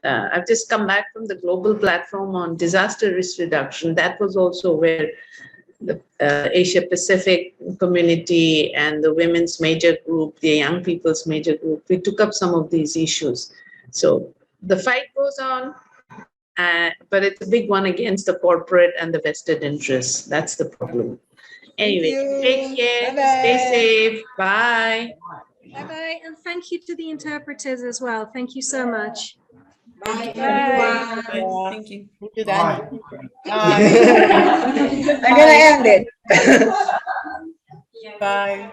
I've just come back from the global platform on disaster risk reduction. That was also where the Asia Pacific community and the women's major group, the young people's major group, we took up some of these issues. So the fight goes on. But it's a big one against the corporate and the vested interests. That's the problem. Anyway, take care. Bye-bye. Stay safe. Bye. Bye-bye, and thank you to the interpreters as well. Thank you so much. Bye, Yeah. everyone. Thank you. Thank you, Dani. I'm gonna end it. Bye.